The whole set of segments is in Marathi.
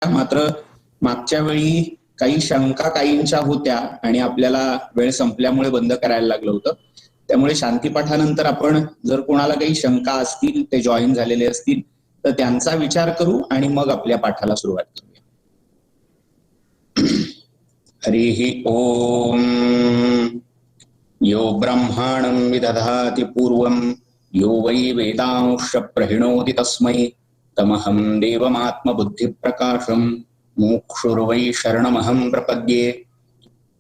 मात्र मागच्या वेळी काही शंका काहींच्या होत्या आणि आपल्याला वेळ संपल्यामुळे बंद करायला लागलं होतं. त्यामुळे शांतीपाठानंतर आपण जर कोणाला काही शंका असतील, ते जॉईन झालेले असतील तर त्यांचा विचार करू आणि मग आपल्या पाठाला सुरुवात करूया. हरिः ओम. यो ब्रह्माणं विदधाति पूर्वं यो वै वेदांश्च प्रहिणोति तस्मै तमहं देवमात्मबुद्धिप्रकाशं मुमुक्षुर्वै शरणमहं प्रपद्ये.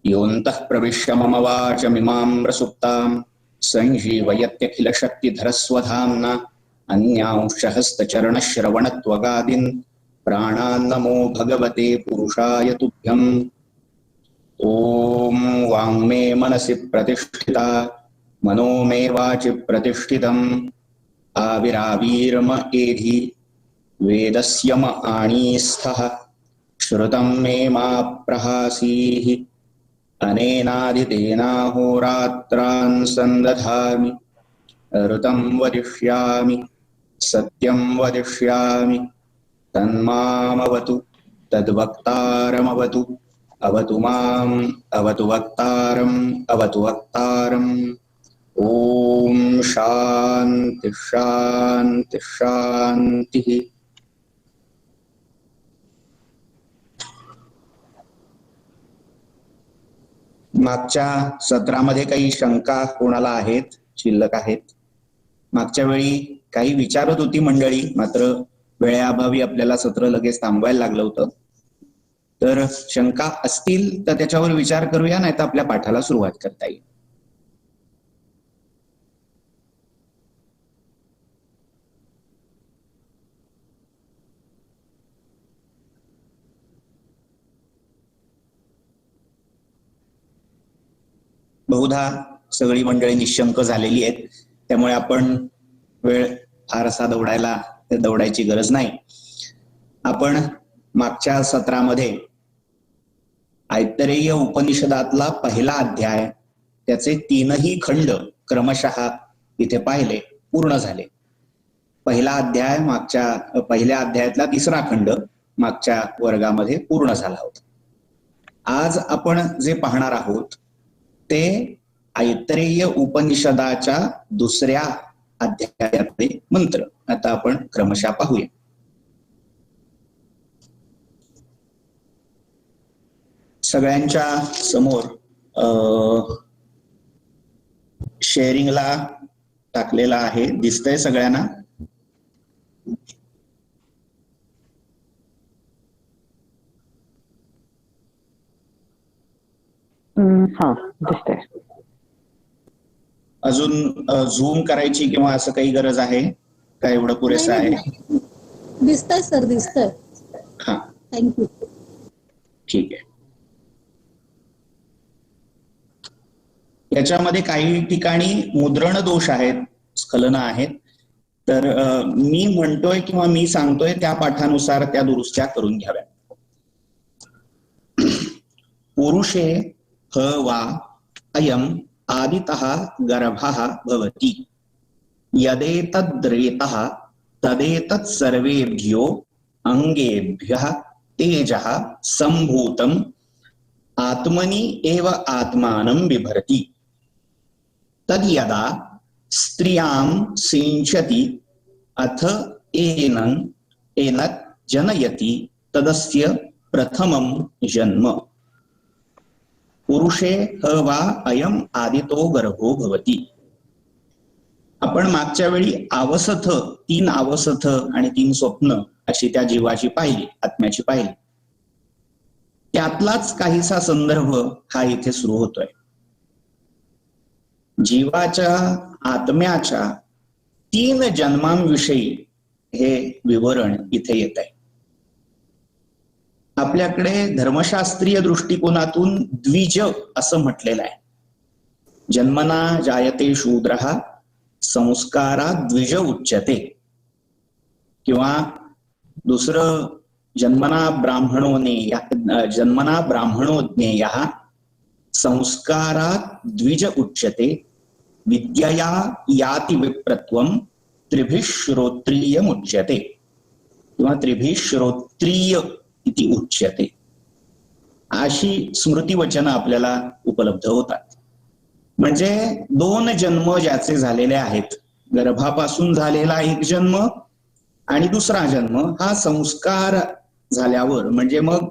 योऽन्तः प्रविश्य मम वाचमिमां प्रसुप्तां संजीवयत्यखिलशक्तिधरस्वधाम्ना अन्यांश्च हस्तचरणश्रवणत्वगादीन् प्राणान्नमो भगवते पुरुषाय तुभ्यम्. ॐ वाङ्मे मनसि प्रतिष्ठिता मनो मे वाचि प्रतिष्ठितम्. आविरावीर्म एधि वेदस्य म आणीस्थः श्रुतं मे मा प्रहासीः. अनेनाधितेनाहोरात्रान् सन्दधामि ऋतं वदिष्यामि सत्यं वदिष्यामि तन्मामवतु तद्वक्तारमवतु. अवतु माम् अवतु वक्तारम् अवतु वक्तारम्. ॐ शान्ति शान्ति शान्तिः. मागच्या सत्रामध्ये काही शंका कोणाला आहेत, शिल्लक आहेत? मागच्या वेळी काही विचारत होती मंडळी, मात्र वेळेअभावी आपल्याला सत्र लगेच थांबवायला लागलं होतं. तर शंका असतील तर त्याच्यावर विचार करूया, नाही तर आपल्या पाठाला सुरुवात करता येईल. बहुधा सगळी मंडळी निशंक झालेली आहेत, त्यामुळे आपण वेळ फारसा दौडायची गरज नाही. आपण मागच्या सत्रामध्ये ऐतरेय उपनिषदातला पहिला अध्याय, त्याचे 3ही खंड क्रमशः इथे पाहिले, पूर्ण झाले. पहिला अध्याय पहिल्या अध्यायातला 3रा खंड मागच्या वर्गामध्ये पूर्ण झाला होता. आज आपण जे पाहणार आहोत ते ऐतरेय उपनिषदाच्या 2ऱ्या अध्यायातले मंत्र. आता आपण क्रमशः पाहूया. सगळ्यांच्या समोर शेअरिंगला टाकलेला आहे, दिसतंय सगळ्यांना? हा, दिसतंय. अजून झूम करायची किंवा असं काही गरज आहे का? एवढं पुरेसं आहे? दिसतंय सर, दिसतंय. हा, थँक्यू. ठीक आहे. याच्यामध्ये काही ठिकाणी मुद्रण दोष आहेत, स्खलन आहेत. तर मी म्हणतोय किंवा मी सांगतोय त्या पाठानुसार त्या दुरुस्त्या करून घ्याव्या. पुरुषे ह वा अयम आदितः गर्भः भवति यदेतद्रेतः तदेतत् सर्वेभ्यो अंगेभ्यः तेजः संभूतम् आत्मनि एव आत्मानं बिभर्ति. तद्यदा स्त्रियां सिंचति अथ एनत् जनयति तदस्य प्रथमं जन्म. पुरुषे ह वा अयम आदितो गर्भो भवति. आपण मागच्या वेळी आवसथ, 3 आवसथ आणि 3 स्वप्न अशी त्या जीवाची पाहिली, आत्म्याची पाहिली. त्यातलाच काहीसा संदर्भ हा इथे सुरू होतोय. जीवाच्या, आत्म्याच्या 3 जन्मांविषयी हे विवरण इथे येत आहे. आपल्याकडे धर्मशास्त्रीय दृष्टिकोनातून द्विज असं म्हटलेलं आहे. जन्मना जायते शूद्रः संस्कारात् द्विज उच्यते. किंवा दुसरं, जन्मना ब्राह्मणो ज्ञेयः संस्कारात् द्विज उच्यते विद्यया याति विप्रत्वं त्रिभिः श्रोत्रियमुच्यते. किंवा त्रिभिः श्रोत्रिय इति उच्यते, अशी स्मृतिवचनं आपल्याला उपलब्ध होतात. म्हणजे 2 जन्म ज्याचे झालेले आहेत, गर्भापासून झालेला एक जन्म आणि दुसरा जन्म हा संस्कार झाल्यावर, म्हणजे मग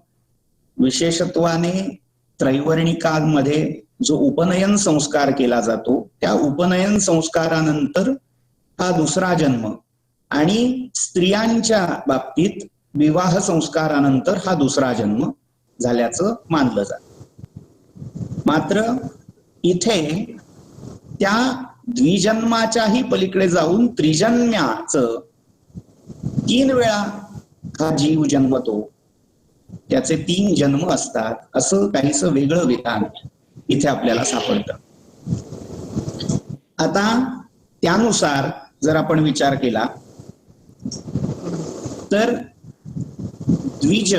विशेषत्वाने त्रैवर्णिकांमध्ये जो उपनयन संस्कार केला जातो, त्या उपनयन संस्कारानंतर हा दुसरा जन्म, आणि स्त्रियांच्या बाबतीत विवाह संस्कारानंतर हा दुसरा जन्म झाल्याचं मानलं जातं. मात्र इथे त्या द्विजन्माच्याही पलीकडे जाऊन त्रिजन्म्याचं 3 वेळा हा जीव जन्मतो, त्याचे 3 जन्म असतात, असं काहीसं वेगळं विधान इथे आपल्याला सापडतं. आता त्यानुसार जर आपण विचार केला तर द्विज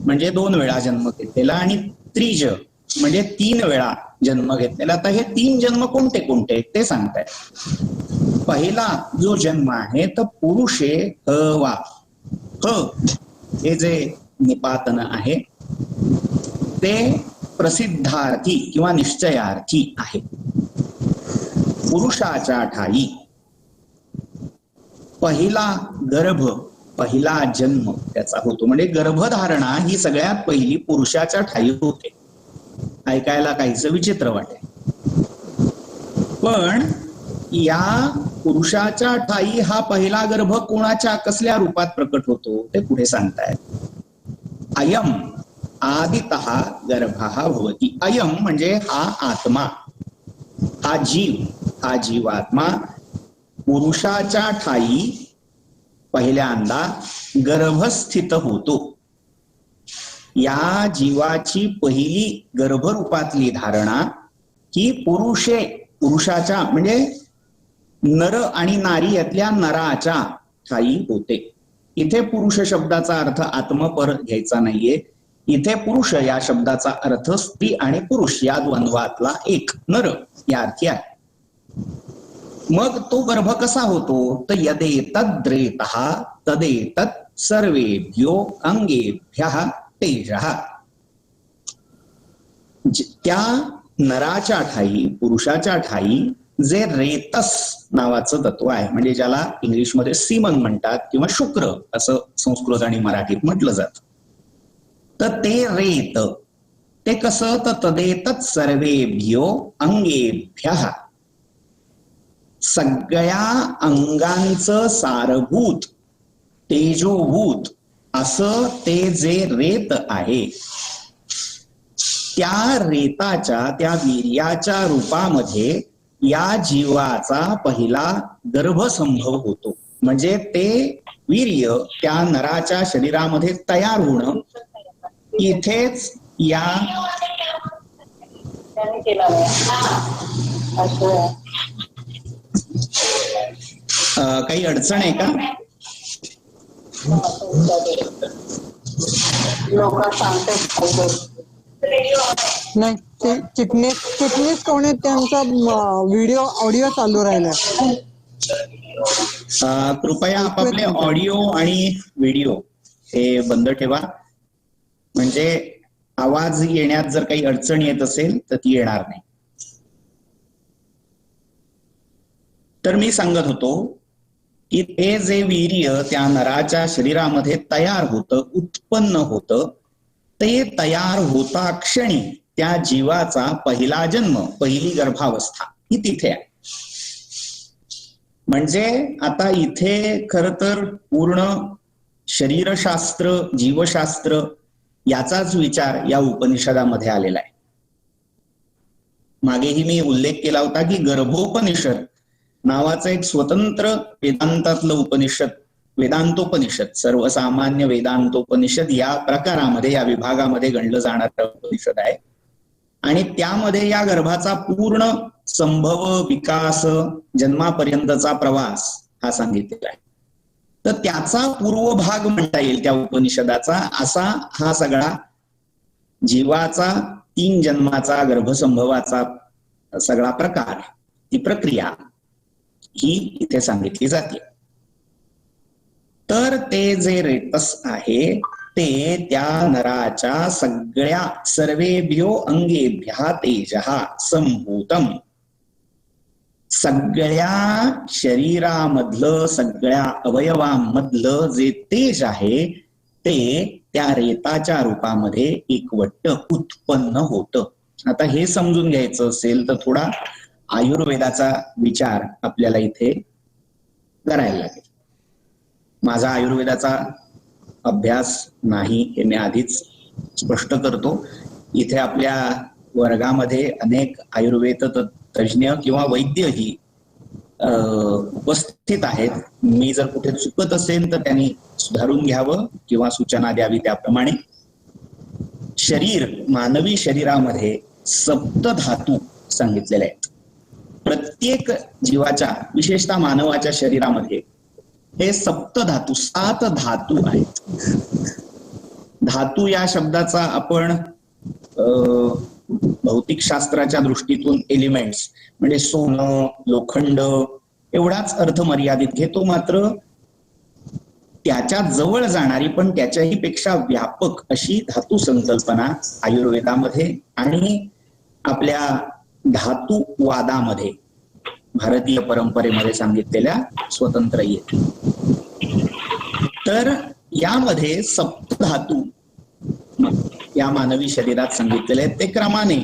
म्हणजे 2 वेळा जन्म घेतलेला आणि त्रिज म्हणजे 3 वेळा जन्म घेतलेला. आता हे 3 जन्म कोणते कोणते ते सांगताय. पहिला जो जन्म आहे तर पुरुषे हवा, ह हे जे निपातन आहे ते प्रसिद्धार्थी किंवा निश्चयार्थी आहे. पुरुषाच्या ठाई पहिला गर्भ, पहिला जन्म त्याचा होतो. म्हणजे गर्भधारणा ही सगळ्यात पहिली पुरुषाच्या ठाई होते. ऐकायला काहीसं विचित्र वाटेल, पण या पुरुषाच्या ठाई हा पहिला गर्भ कोणाच्या कसल्या रूपात प्रकट होतो ते पुढे सांगतायत. अयम आदितः गर्भः भवति. अयम म्हणजे हा आत्मा, हा जीव, हा जीवात्मा पुरुषाच्या ठाई पहिल्यांदा गर्भस्थित होतो. या जीवाची पहिली गर्भरूपातली धारणा ही पुरुषाच्या म्हणजे नर आणि नारी यातल्या नराच्या ठाई होते. इथे पुरुष शब्दाचा अर्थ आत्मपर घ्यायचा नाहीये. इथे पुरुष या शब्दाचा अर्थ स्त्री आणि पुरुष या द्वंद्वातला एक नर या अर्थी आहे. मग तो गर्भ कसा होतो तर यदेतद्रेतः तदेतत् सर्वेभ्यो अंगेभ्यः तेजः. त्या नराच्या ठाई, पुरुषाच्या ठाई जे रेतस नावाचं तत्व आहे, म्हणजे ज्याला इंग्लिशमध्ये सीमन म्हणतात किंवा शुक्र असं संस्कृत आणि मराठीत म्हटलं जातं, तर ते रेत ते कसं तर तदेतत् सर्वेभ्यो अंगेभ्यः, सगळ्या अंगांचं सारभूत तेजोभूत असं ते जे रेत आहे, त्या रेताच्या त्या वीर्याच्या रूपामध्ये या जीवाचा पहिला गर्भसंभव होतो. म्हणजे ते वीर्य त्या नराच्या शरीरामध्ये तयार होणं इथेच या काही अडचण आहे का? नाही, ते चिटणीस कोण आहे त्यांचा व्हिडिओ ऑडिओ चालू राहिला. कृपया आपापले ऑडिओ आणि व्हिडिओ हे बंद ठेवा, म्हणजे आवाज येण्यात जर काही अडचण येत असेल तर ती येणार नाही. तर मी सांगत होतो की ते जे वीर्य त्या नराच्या शरीरामध्ये तयार होतं, उत्पन्न होतं, ते तयार होता क्षणी त्या जीवाचा पहिला जन्म, पहिली गर्भावस्था ही तिथे आहे. म्हणजे आता इथे खर तर पूर्ण शरीरशास्त्र, जीवशास्त्र याचाच विचार या उपनिषदामध्ये आलेला आहे. मागेही मी उल्लेख केला होता की गर्भोपनिषद नावाचं एक स्वतंत्र वेदांतातलं उपनिषद, वेदांतोपनिषद, सर्वसामान्य वेदांतोपनिषद या प्रकारामध्ये, या विभागामध्ये गणलं जाणारं उपनिषद आहे. आणि त्यामध्ये या गर्भाचा पूर्ण संभव, विकास, जन्मापर्यंतचा प्रवास हा सांगितलेला आहे. तर त्याचा पूर्वभाग म्हणता येईल त्या उपनिषदाचा असा हा सगळा जीवाचा 3 जन्माचा गर्भसंभवाचा सगळा प्रकार, ती प्रक्रिया ही इथे सांगितली जाते. तर ते जे रेतस आहे ते त्या नराच्या सगळ्या सर्वेभ्यो अंगेभ्या तेजः संभूतम, सगळ्या शरीरामधलं सगळ्या अवयवांमधलं जे तेज आहे ते त्या रेताच्या रूपामध्ये एकवट्ट उत्पन्न होतं. आता हे समजून घ्यायचं असेल तर थोडा आयुर्वेदाचा विचार आपल्याला इथे करायला लागेल. माझा आयुर्वेदाचा अभ्यास नाही हे मी आधीच स्पष्ट करतो. इथे आपल्या वर्गामध्ये अनेक आयुर्वेद तज्ज्ञ किंवा वैद्यही उपस्थित आहेत. मी जर कुठे चुकत असेल तर त्यांनी सुधारून घ्यावं किंवा सूचना द्यावी. त्याप्रमाणे मानवी शरीरामध्ये सप्तधातू सांगितलेले आहेत. प्रत्येक जीवाच्या, विशेषतः मानवाच्या शरीरामध्ये हे सप्तधातू, 7 धातू आहेत. धातू या शब्दाचा आपण भौतिक शास्त्राच्या दृष्टीतून एलिमेंट्स म्हणजे सोनं, लोखंड एवढाच अर्थ मर्यादित घेतो. मात्र त्याच्या जवळ जाणारी पण त्याच्याही पेक्षा व्यापक अशी धातू संकल्पना आयुर्वेदामध्ये आणि आपल्या धातुवादामध्ये, भारतीय परंपरेमध्ये सांगितलेल्या स्वतंत्र येते. तर यामध्ये सप्तधातू या मानवी शरीरात सांगितलेले आहेत. ते क्रमाने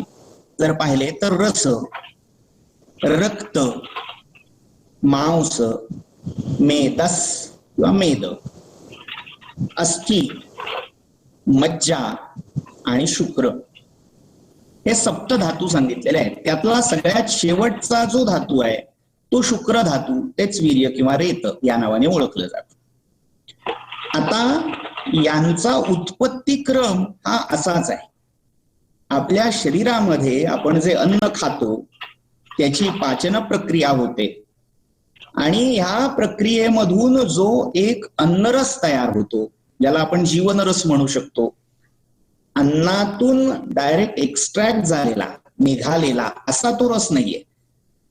जर पाहिले तर रस, रक्त, मांस, मेदस किंवा मेद, अस्थि, मज्जा आणि शुक्र हे सप्तधातू सांगितलेले आहेत. त्यातला सगळ्यात शेवटचा जो धातू आहे तो शुक्र धातू, तेच वीर्य किंवा रेत या नावाने ओळखलं जातं. आता यांचा उत्पत्ती क्रम हा असाच आहे. आपल्या शरीरामध्ये आपण जे अन्न खातो त्याची पाचन प्रक्रिया होते आणि ह्या प्रक्रियेमधून जो एक अन्नरस तयार होतो, ज्याला आपण जीवनरस म्हणू शकतो, अन्नातून डायरेक्ट एक्स्ट्रॅक्ट झालेला, निघालेला असा तो रस नाहीये.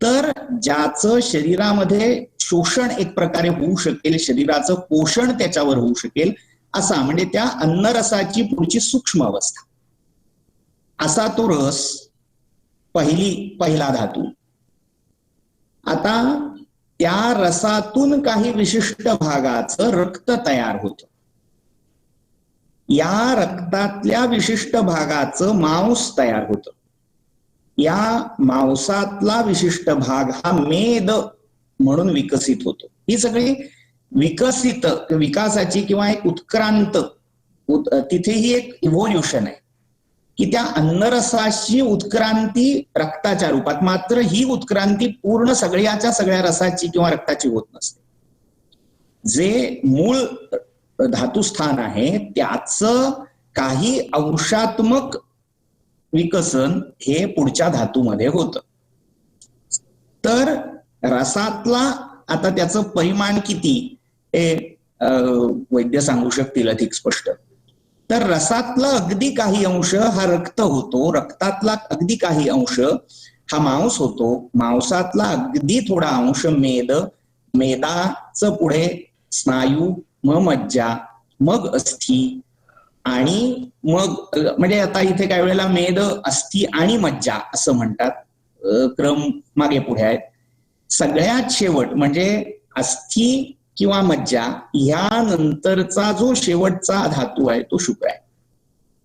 तर ज्याचं शरीरामध्ये शोषण एक प्रकारे होऊ शकेल, शरीराचं पोषण त्याच्यावर होऊ शकेल असा, म्हणजे त्या अन्नरसाची पुढची सूक्ष्म अवस्था, असा तो रस पहिला धातू. आता त्या रसातून काही विशिष्ट भागाचं रक्त तयार होतं. या रक्तातल्या विशिष्ट भागाचं मांस तयार होतं. या मांसातला विशिष्ट भाग हा मेद म्हणून विकसित होतो. ही सगळी विकासाची किंवा एक उत्क्रांत, तिथेही एक इव्होल्युशन आहे की त्या अन्नरसाची उत्क्रांती रक्ताच्या रूपात. मात्र ही उत्क्रांती पूर्ण सगळ्या रसाची किंवा रक्ताची होत नसते. जे मूळ धातुस्थान आहे त्याचं काही अंशात्मक विकसन हे पुढच्या धातूमध्ये होतं. तर रसातला आता त्याचं परिमाण किती हे वैद्य सांगू शकतील अधिक स्पष्ट. तर रसातला अगदी काही अंश हा रक्त होतो, रक्तातला अगदी काही अंश हा मांस होतो, मांसातला अगदी थोडा अंश मेद, मेदाचं पुढे स्नायू, मग मज्जा, मग अस्थि आणि मग, म्हणजे आता इथे काही वेळेला मेद, अस्थि आणि मज्जा असं म्हणतात, क्रम मागे पुढे आहेत. सगळ्यात शेवट म्हणजे अस्थि किंवा मज्जा ह्या नंतरचा जो शेवटचा धातू आहे तो शुक्र आहे.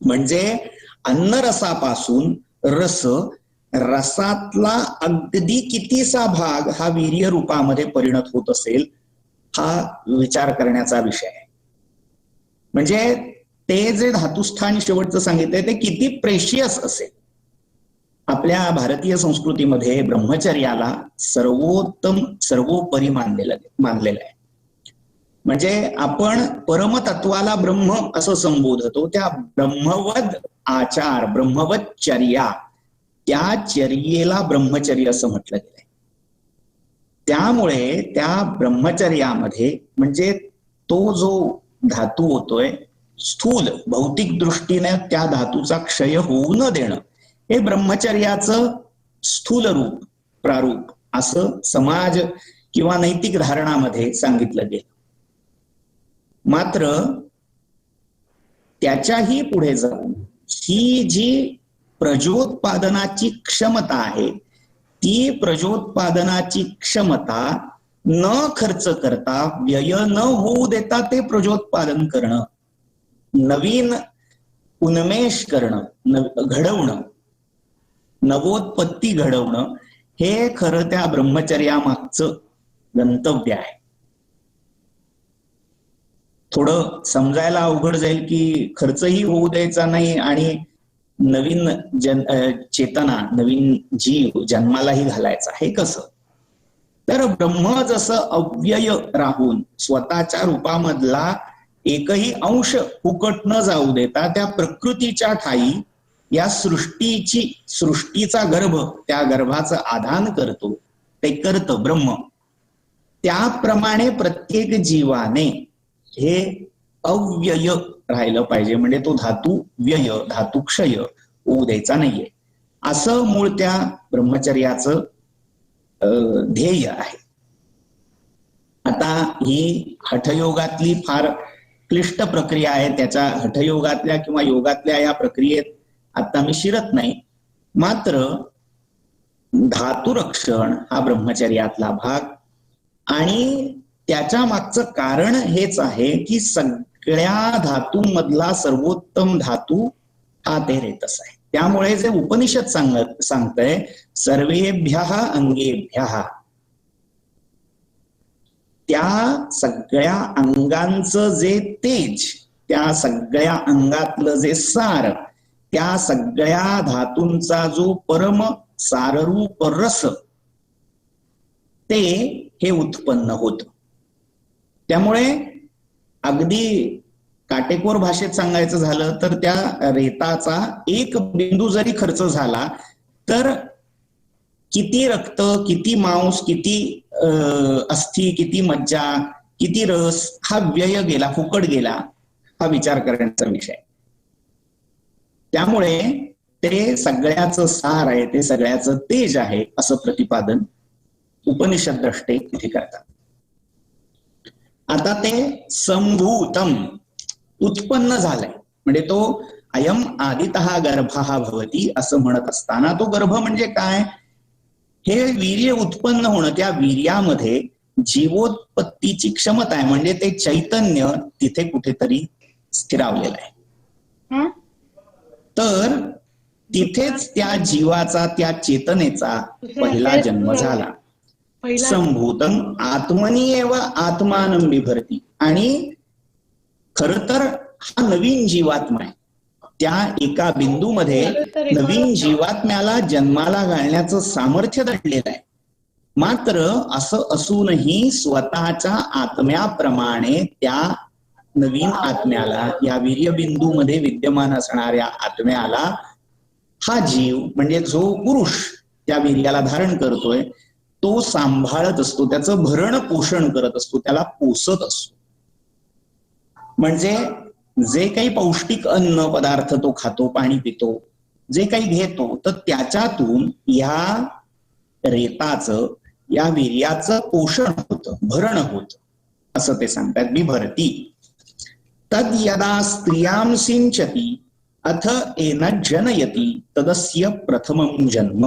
म्हणजे अन्नरसापासून रसातला अगदी कितीसा भाग हा वीर्य रूपामध्ये परिणत होत असेल हा विचार करण्याचा विषय आहे. म्हणजे ते जे धातुस्थान शेवटचं सांगितलंय ते किती प्रेशियस असेल. आपल्या भारतीय संस्कृतीमध्ये ब्रह्मचर्याला सर्वोत्तम, सर्वोपरी मानलेलं आहे. म्हणजे आपण परमतत्वाला ब्रह्म असं संबोधतो. त्या ब्रह्मवद आचार, ब्रह्मवद चर्या, त्या चर्येला ब्रह्मचर्य असं म्हटलं गेलंय. त्यामुळे त्या ब्रह्मचर्यामध्ये म्हणजे तो जो धातू होतोय स्थूल भौतिक दृष्टीने त्या धातूचा क्षय होऊ न देणं हे ब्रह्मचर्याचं स्थूल रूप, प्रारूप असं समाज किंवा नैतिक धारणामध्ये सांगितलं गेलं. मात्र त्याच्याही पुढे जाऊन ही जी प्रजोत्पादनाची क्षमता आहे ती प्रजोत्पादनाची क्षमता न खर्च करता, व्यय न होऊ देता ते प्रजोत्पादन करणं, नवीन उन्मेष करणं, घडवणं, नवोत्पत्ती घडवणं, हे खरं त्या ब्रह्मचर्यामागचं गंतव्य आहे. थोडं समजायला अवघड जाईल की खर्चही होऊ द्यायचा नाही आणि नवीन चेतना, नवीन जीव जन्मालाही घालायचा. हे कसं? तर ब्रह्म जसं अव्यय राहून स्वतःच्या रूपामधला एकही अंश फुकट न जाऊ देता त्या प्रकृतीच्या ठाई या सृष्टीचा गर्भ, त्या गर्भाचं आधान करतो, ते करतं ब्रह्म. त्याप्रमाणे प्रत्येक जीवाने हे अव्यय राहिलं पाहिजे. म्हणजे तो धातू व्यय, धातू क्षय होऊ द्यायचा नाहीये, असं मूळ त्या ब्रह्मचर्याचं ध्येय आहे. आता ही हठयोगातली फार क्लिष्ट प्रक्रिया आहे. त्याच्या हठयोगातल्या किंवा योगातल्या या प्रक्रियेत आता मी शिरत नाही. मात्र धातुरक्षण हा ब्रह्मचर्यातला भाग, आणि त्याच्या मागचं कारण हेच आहे की सगळ्या धातूमधला सर्वोत्तम धातू हा ते रेतस आहे. त्यामुळे जे उपनिषद सांगतंय सर्वेभ्यः अंगेभ्यः, त्या सगळ्या अंगांचं जे तेज, त्या सगळ्या अंगातलं जे सार, त्या सगळ्या धातूंचा जो परम साररूप रस, ते हे उत्पन्न होत. त्यामुळे अगदी काटेकोर भाषेत सांगायचं झालं तर त्या रेताचा एक बिंदू जरी खर्च झाला तर किती रक्त, किती मांस, किती अस्थि, किती मज्जा, किती रस हा व्यय गेला, फुकट गेला, हा विचार करण्याचा विषय. त्यामुळे ते सगळ्याचं सार आहे, ते सगळ्याचं तेज आहे, असं प्रतिपादन उपनिषद द्रष्टे तिथे करतात. आता ते संभूतम, उत्पन्न झालंय, म्हणजे तो अयम आदितः गर्भः भवती असं म्हणत असताना तो गर्भ म्हणजे काय? हे वीर्य उत्पन्न होणं, त्या वीर्यामध्ये जीवोत्पत्तीची क्षमता आहे, म्हणजे ते चैतन्य तिथे कुठेतरी स्थिरावलेलं आहे. तर तिथेच त्या जीवाचा, त्या चेतनेचा पहिला जन्म झाला. संभूतम आत्मनी एव आत्मानं बिभर्ती, आणि खर तर हा नवीन जीवात्मा आहे. त्या एका बिंदूमध्ये नवीन जीवात्म्याला जन्माला घालण्याचं सामर्थ्य दडलेलं आहे. मात्र असं असूनही स्वतःच्या आत्म्याप्रमाणे त्या नवीन आत्म्याला, या वीर्यबिंदूमध्ये विद्यमान असणाऱ्या आत्म्याला हा जीव म्हणजे जो पुरुष त्या वीर्याला धारण करतोय तो सांभाळत असतो, त्याचं भरण पोषण करत असतो, त्याला पोसत असतो. म्हणजे जे काही पौष्टिक अन्न पदार्थ तो खातो, पाणी पितो, जे काही घेतो, तर त्याच्यातून या रेताचं, या वीर्याचं पोषण होतं, भरण होतं, असं ते सांगतात. बिभरती तद यदा स्त्रियां सिंचती अथ एन जनयती तदस्य प्रथमं जन्म.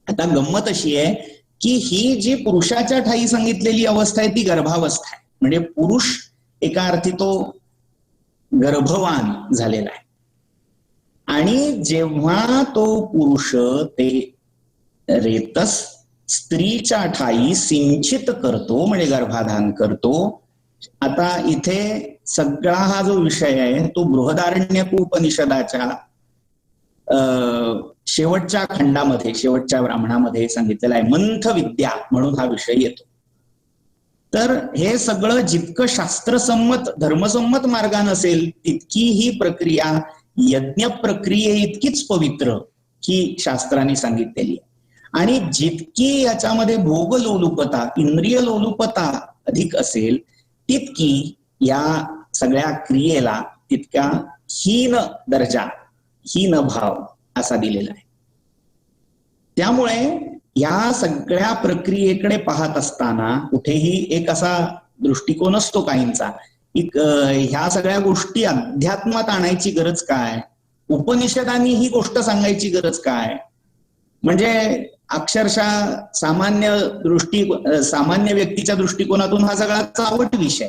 आता गंमत अशी आहे की ही जी पुरुषाच्या ठाई सांगितलेली अवस्था आहे ती गर्भावस्था आहे. म्हणजे पुरुष एका अर्थी तो गर्भवान झालेला आहे, आणि जेव्हा तो पुरुष ते रेतस स्त्रीच्या ठाई सिंचित करतो, म्हणजे गर्भाधान करतो. आता इथे सगळा हा जो विषय आहे तो बृहदारण्यक उपनिषदाच्या शेवटच्या खंडामध्ये, शेवटच्या ब्राह्मणामध्ये सांगितलेला आहे. मंथ विद्या म्हणून हा विषय येतो. तर हे सगळं जितकं शास्त्रसंमत, धर्मसंमत मार्गाने असेल तितकी ही प्रक्रिया यज्ञ प्रक्रिये इतकीच पवित्र ही शास्त्रांनी सांगितलेली आहे. आणि जितकी याच्यामध्ये भोग लोलुपता, इंद्रिय लोलुपता अधिक असेल तितकी या सगळ्या क्रियेला तितका हीन दर्जा, हीन भाव असा दिलेला आहे. त्यामुळे या सगळ्या प्रक्रियेकडे पाहत असताना कुठेही एक असा दृष्टिकोन असतो काहींचा ह्या सगळ्या गोष्टी अध्यात्मात आणायची गरज काय, उपनिषदांनी ही गोष्ट सांगायची गरज काय. म्हणजे अक्षरशः सामान्य व्यक्तीच्या दृष्टिकोनातून हा सगळा चावट विषय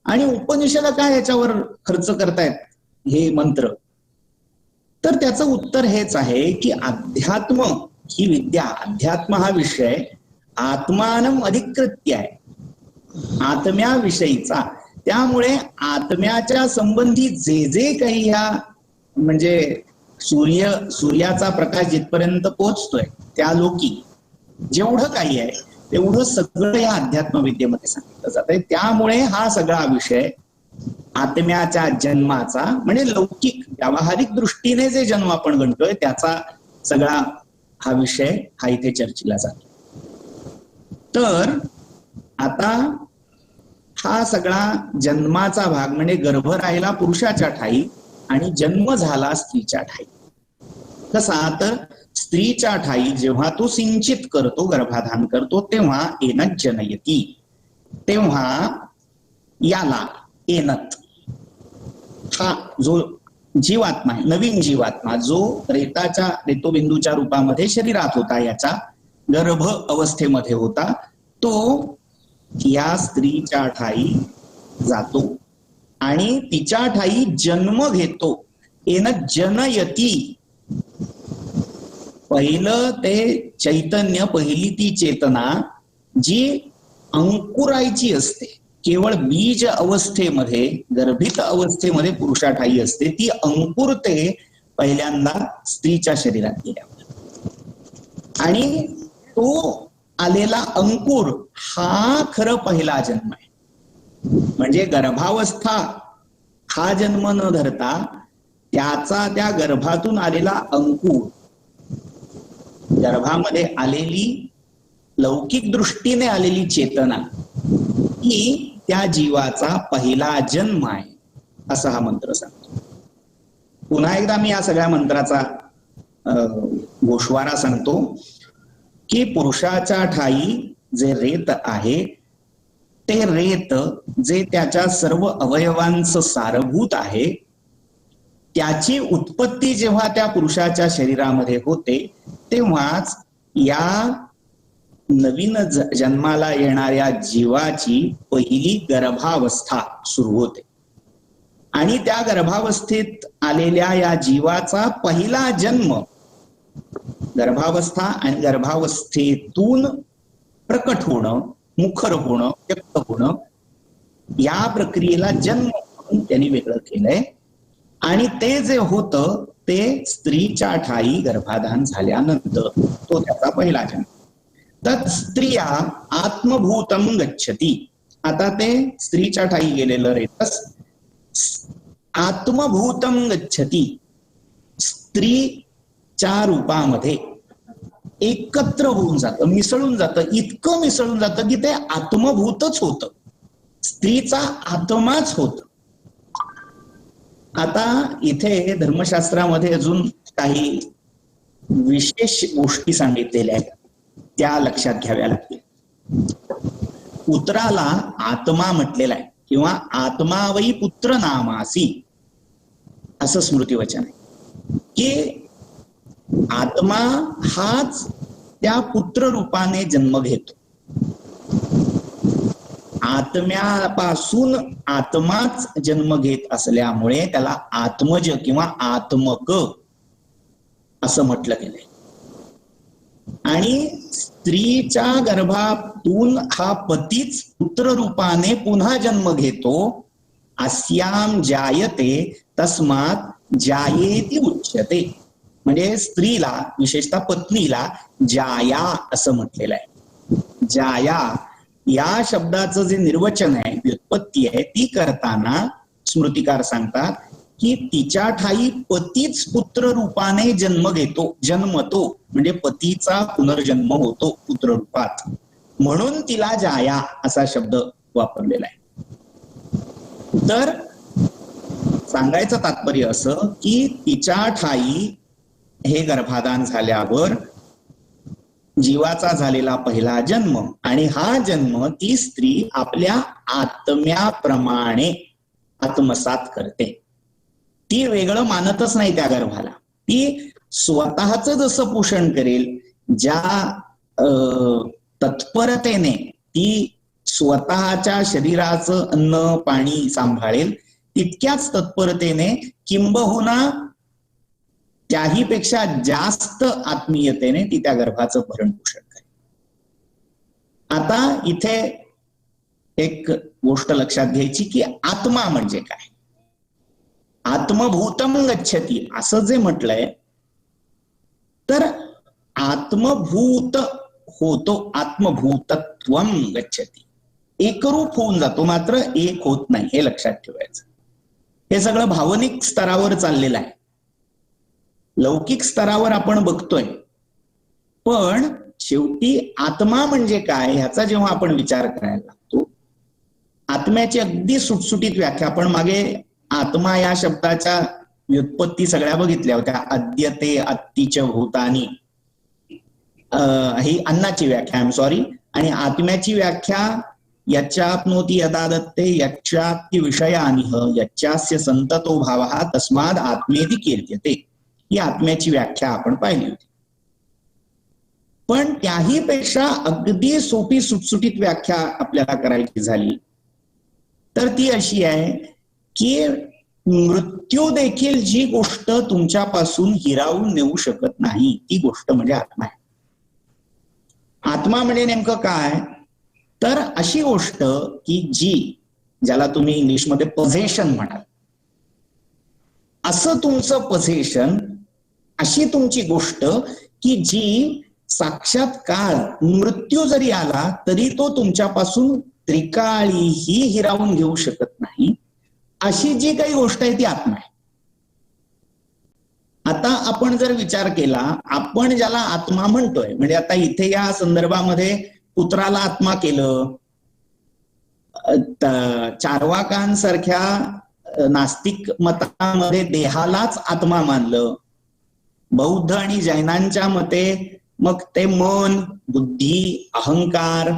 आणि उपनिषद काय याच्यावर खर्च करतायत हे मंत्र. तर त्याचं उत्तर हेच आहे की अध्यात्म ही विद्या, अध्यात्म हा विषय आत्मानम अधिकृत्य आहे, आत्म्याविषयीचा. त्यामुळे आत्म्याच्या संबंधी जे जे काही ह्या म्हणजे सूर्याचा प्रकाश जिथपर्यंत पोहोचतोय त्या लोकी जेवढं काही आहे तेवढं सगळं या अध्यात्म विद्येमध्ये सांगितलं जात आहे. त्यामुळे हा सगळा विषय आत्म्याच्या जन्माचा म्हणजे लौकिक व्यावहारिक दृष्टीने जे जन्म आपण गणतोय त्याचा सगळा हा विषय हा इथे चर्चेला जातो. तर आता हा सगळा जन्माचा भाग म्हणजे गर्भ राहिला पुरुषाच्या ठाई आणि जन्म झाला स्त्रीच्या ठाई. कसा तर स्त्रीच्या ठाई जेव्हा तो सिंचित करतो, गर्भाधान करतो, तेव्हा एनत जनयती, तेव्हा याला एनत हा जो जीवात्मा आहे, नवीन जीवात्मा जो रेतोबिंदूच्या रूपामध्ये शरीरात होता, याच्या गर्भ अवस्थेमध्ये होता, तो या स्त्रीच्या ठाई जातो आणि तिच्या ठाई जन्म घेतो. एनत जनयती, पहिलं ते चैतन्य, पहिली ती चेतना जी अंकुरायची असते, केवळ बीज अवस्थेमध्ये, गर्भित अवस्थेमध्ये पुरुषाठाई असते, ती अंकुरते पहिल्यांदा स्त्रीच्या शरीरात गेल्यावर. आणि तो आलेला अंकुर हा खरं पहिला जन्म आहे. म्हणजे गर्भावस्था हा जन्म न धरता त्याचा त्या गर्भातून आलेला अंकुर, गर्भामध्ये आलेली लौकिक दृष्टीने आलेली चेतना ही त्या जीवाचा पहिला जन्म आहे, असा हा मंत्र सांगतो. पुन्हा एकदा मी या सगळ्या मंत्राचा गोषवारा सांगतो की पुरुषाच्या ठाई जे रेत आहे ते रेत जे त्याच्या सर्व अवयवांचं सारभूत आहे, त्याची उत्पत्ती जेव्हा त्या पुरुषाच्या शरीरामध्ये होते तेव्हाच या नवीन जन्माला येणाऱ्या जीवाची पहिली गर्भावस्था सुरू होते. आणि त्या गर्भावस्थेत आलेल्या या जीवाचा पहिला जन्म, गर्भावस्था आणि गर्भावस्थेतून प्रकट होणं, मुखर होणं, व्यक्त होणं, या प्रक्रियेला जन्म म्हणून त्यांनी वेगळं केलंय. आणि ते जे होतं ते स्त्रीच्या ठाई गर्भाधान झाल्यानंतर, तो त्याचा पहिला जन्म. तत् स्त्रिया आत्मभूतम गच्छती. आता ते स्त्रीच्या ठाई गेलेलं रेतस आत्मभूतम गच्छती, स्त्रीच्या रूपामध्ये एकत्र होऊन जातं, मिसळून जातं, इतकं मिसळून जातं की ते आत्मभूतच होतं, स्त्रीचा आत्माच होत. आता इथे धर्मशास्त्रामध्ये अजून काही विशेष गोष्टी सांगितलेल्या आहेत, त्या लक्षात घ्याव्या लागतील. पुत्राला आत्मा म्हटलेला आहे किंवा आत्मा वै पुत्र नामासी असं स्मृतिवचन आहे की आत्मा हाच त्या पुत्र रूपाने जन्म घेतो. आत्म्यापासून आत्माच जन्म घेत असल्यामुळे त्याला आत्मज किंवा आत्मक असं म्हटलं गेलंय. आणि स्त्रीच्या गर्भातून हा पतीच पुत्र रूपाने पुन्हा जन्म घेतो. अस्याम जायते तस्मात जायेती उच्यते. म्हणजे स्त्रीला, विशेषतः पत्नीला जाया असं म्हटलेलं आहे. जाया या शब्दाचं जे निर्वचन आहे, व्युत्पत्ती आहे, ती करताना स्मृतिकार सांगतात की तिच्या ठाई पतीच पुत्र रूपाने जन्म घेतो, जन्मतो, म्हणजे पतीचा पुनर्जन्म होतो पुत्र रूपात, म्हणून तिला जाया असा शब्द वापरलेला आहे. तर सांगायचं तात्पर्य असं की तिच्या ठाई हे गर्भाधान झाल्यावर जीवाचा झालेला पहिला जन्म, आणि हा जन्म ती स्त्री आपल्या आत्म्याप्रमाणे आत्मसात करते. ती वेगळं मानतच नाही त्या गर्भाला. ती स्वतःच जसं पोषण करेल, ज्या तत्परतेने ती स्वतःच्या शरीराचं अन्न पाणी सांभाळेल, तितक्याच तत्परतेने किंबहुना त्याहीपेक्षा जास्त आत्मीयतेने ती त्या गर्भाचं भरण पोषण करेल. आता इथे एक गोष्ट लक्षात घ्यायची की आत्मा म्हणजे काय. आत्मभूतम गच्छती असं जे म्हटलंय, तर आत्मभूत होतो, आत्मभूतत्वम गच्छती, एकरूप होऊन जातो, मात्र एक होत नाही, हे लक्षात ठेवायचं. हे सगळं भावनिक स्तरावर चाललेलं आहे. लौकिक स्तरावर आपण बघतोय, पण शेवटी आत्मा म्हणजे काय ह्याचा जेव्हा आपण विचार करायला लागतो, आत्म्याची अगदी सुटसुटीत व्याख्या, आपण मागे आत्मा या शब्दाच्या व्युत्पत्ती सगळ्या बघितल्या होत्या. अद्यते अत्तीच भूतानी, ही अन्नाची व्याख्या, आय एम सॉरी. आणि आत्म्याची व्याख्या यच्चाप्नोति यदा दत्ते यच्चाप्ति विषयानिह यच्चास्य संततो भावः तस्माद आत्मेति कीर्त्यते, ही आत्म्याची व्याख्या आपण पाहिली होती. पण त्याही पेक्षा अगदी सोपी सुटसुटीत व्याख्या आपल्याला करायची झाली तर ती अशी आहे की मृत्यू देखील जी गोष्ट तुमच्यापासून हिरावून नेऊ शकत नाही, ती गोष्ट म्हणजे आत्मा आहे. आत्मा म्हणजे नेमकं काय, तर अशी गोष्ट की ज्याला तुम्ही इंग्लिशमध्ये पोझेशन म्हणाल, असं तुमचं पोझेशन, अशी तुमची गोष्ट की जी साक्षात्कार मृत्यू जरी आला तरी तो तुमच्यापासून त्रिकाळीही हिरावून घेऊ शकत नाही, अशी जी काही गोष्ट आहे ती आत्मा आहे. आता आपण जर विचार केला, आपण ज्याला आत्मा म्हणतोय, म्हणजे आता इथे या संदर्भामध्ये पुत्राला आत्मा केलं, चार्वाकांसारख्या नास्तिक मतामध्ये देहालाच आत्मा मानलं, बौद्ध आणि जैनांच्या मते मग ते मन, बुद्धी, अहंकार,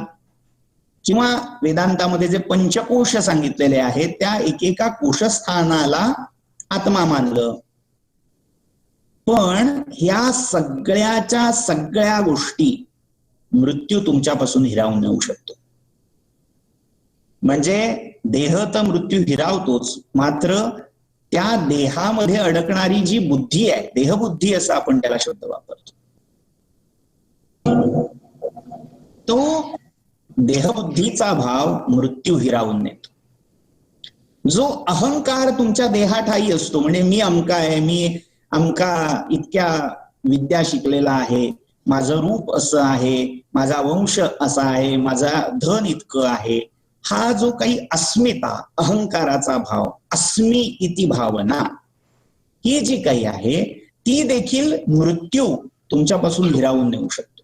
किंवा वेदांतामध्ये जे पंचकोश सांगितलेले आहेत त्या एकेका कोशस्थानाला आत्मा मानलं. पण ह्या सगळ्याच्या सगळ्या गोष्टी मृत्यू तुमच्यापासून हिरावून नेऊ शकतो. म्हणजे देह तर मृत्यू हिरावतोच, मात्र त्या देहामध्ये अडकणारी जी बुद्धी आहे, देहबुद्धी असं आपण त्याला शब्द वापरतो, तो देहबुद्धीचा भाव मृत्यू हिरावून नेतो. जो अहंकार तुमच्या देहाठाई असतो, म्हणजे मी अमका आहे, मी अमका इतक्या विद्या शिकलेला आहे, माझं रूप असं आहे, माझा वंश असा आहे, माझा धन इतकं आहे, हा जो काही अस्मिता, अहंकाराचा भाव, अस्मि इति भावना, ही जी काही आहे ती देखील मृत्यू तुमच्यापासून हिरावून नेऊ शकतो.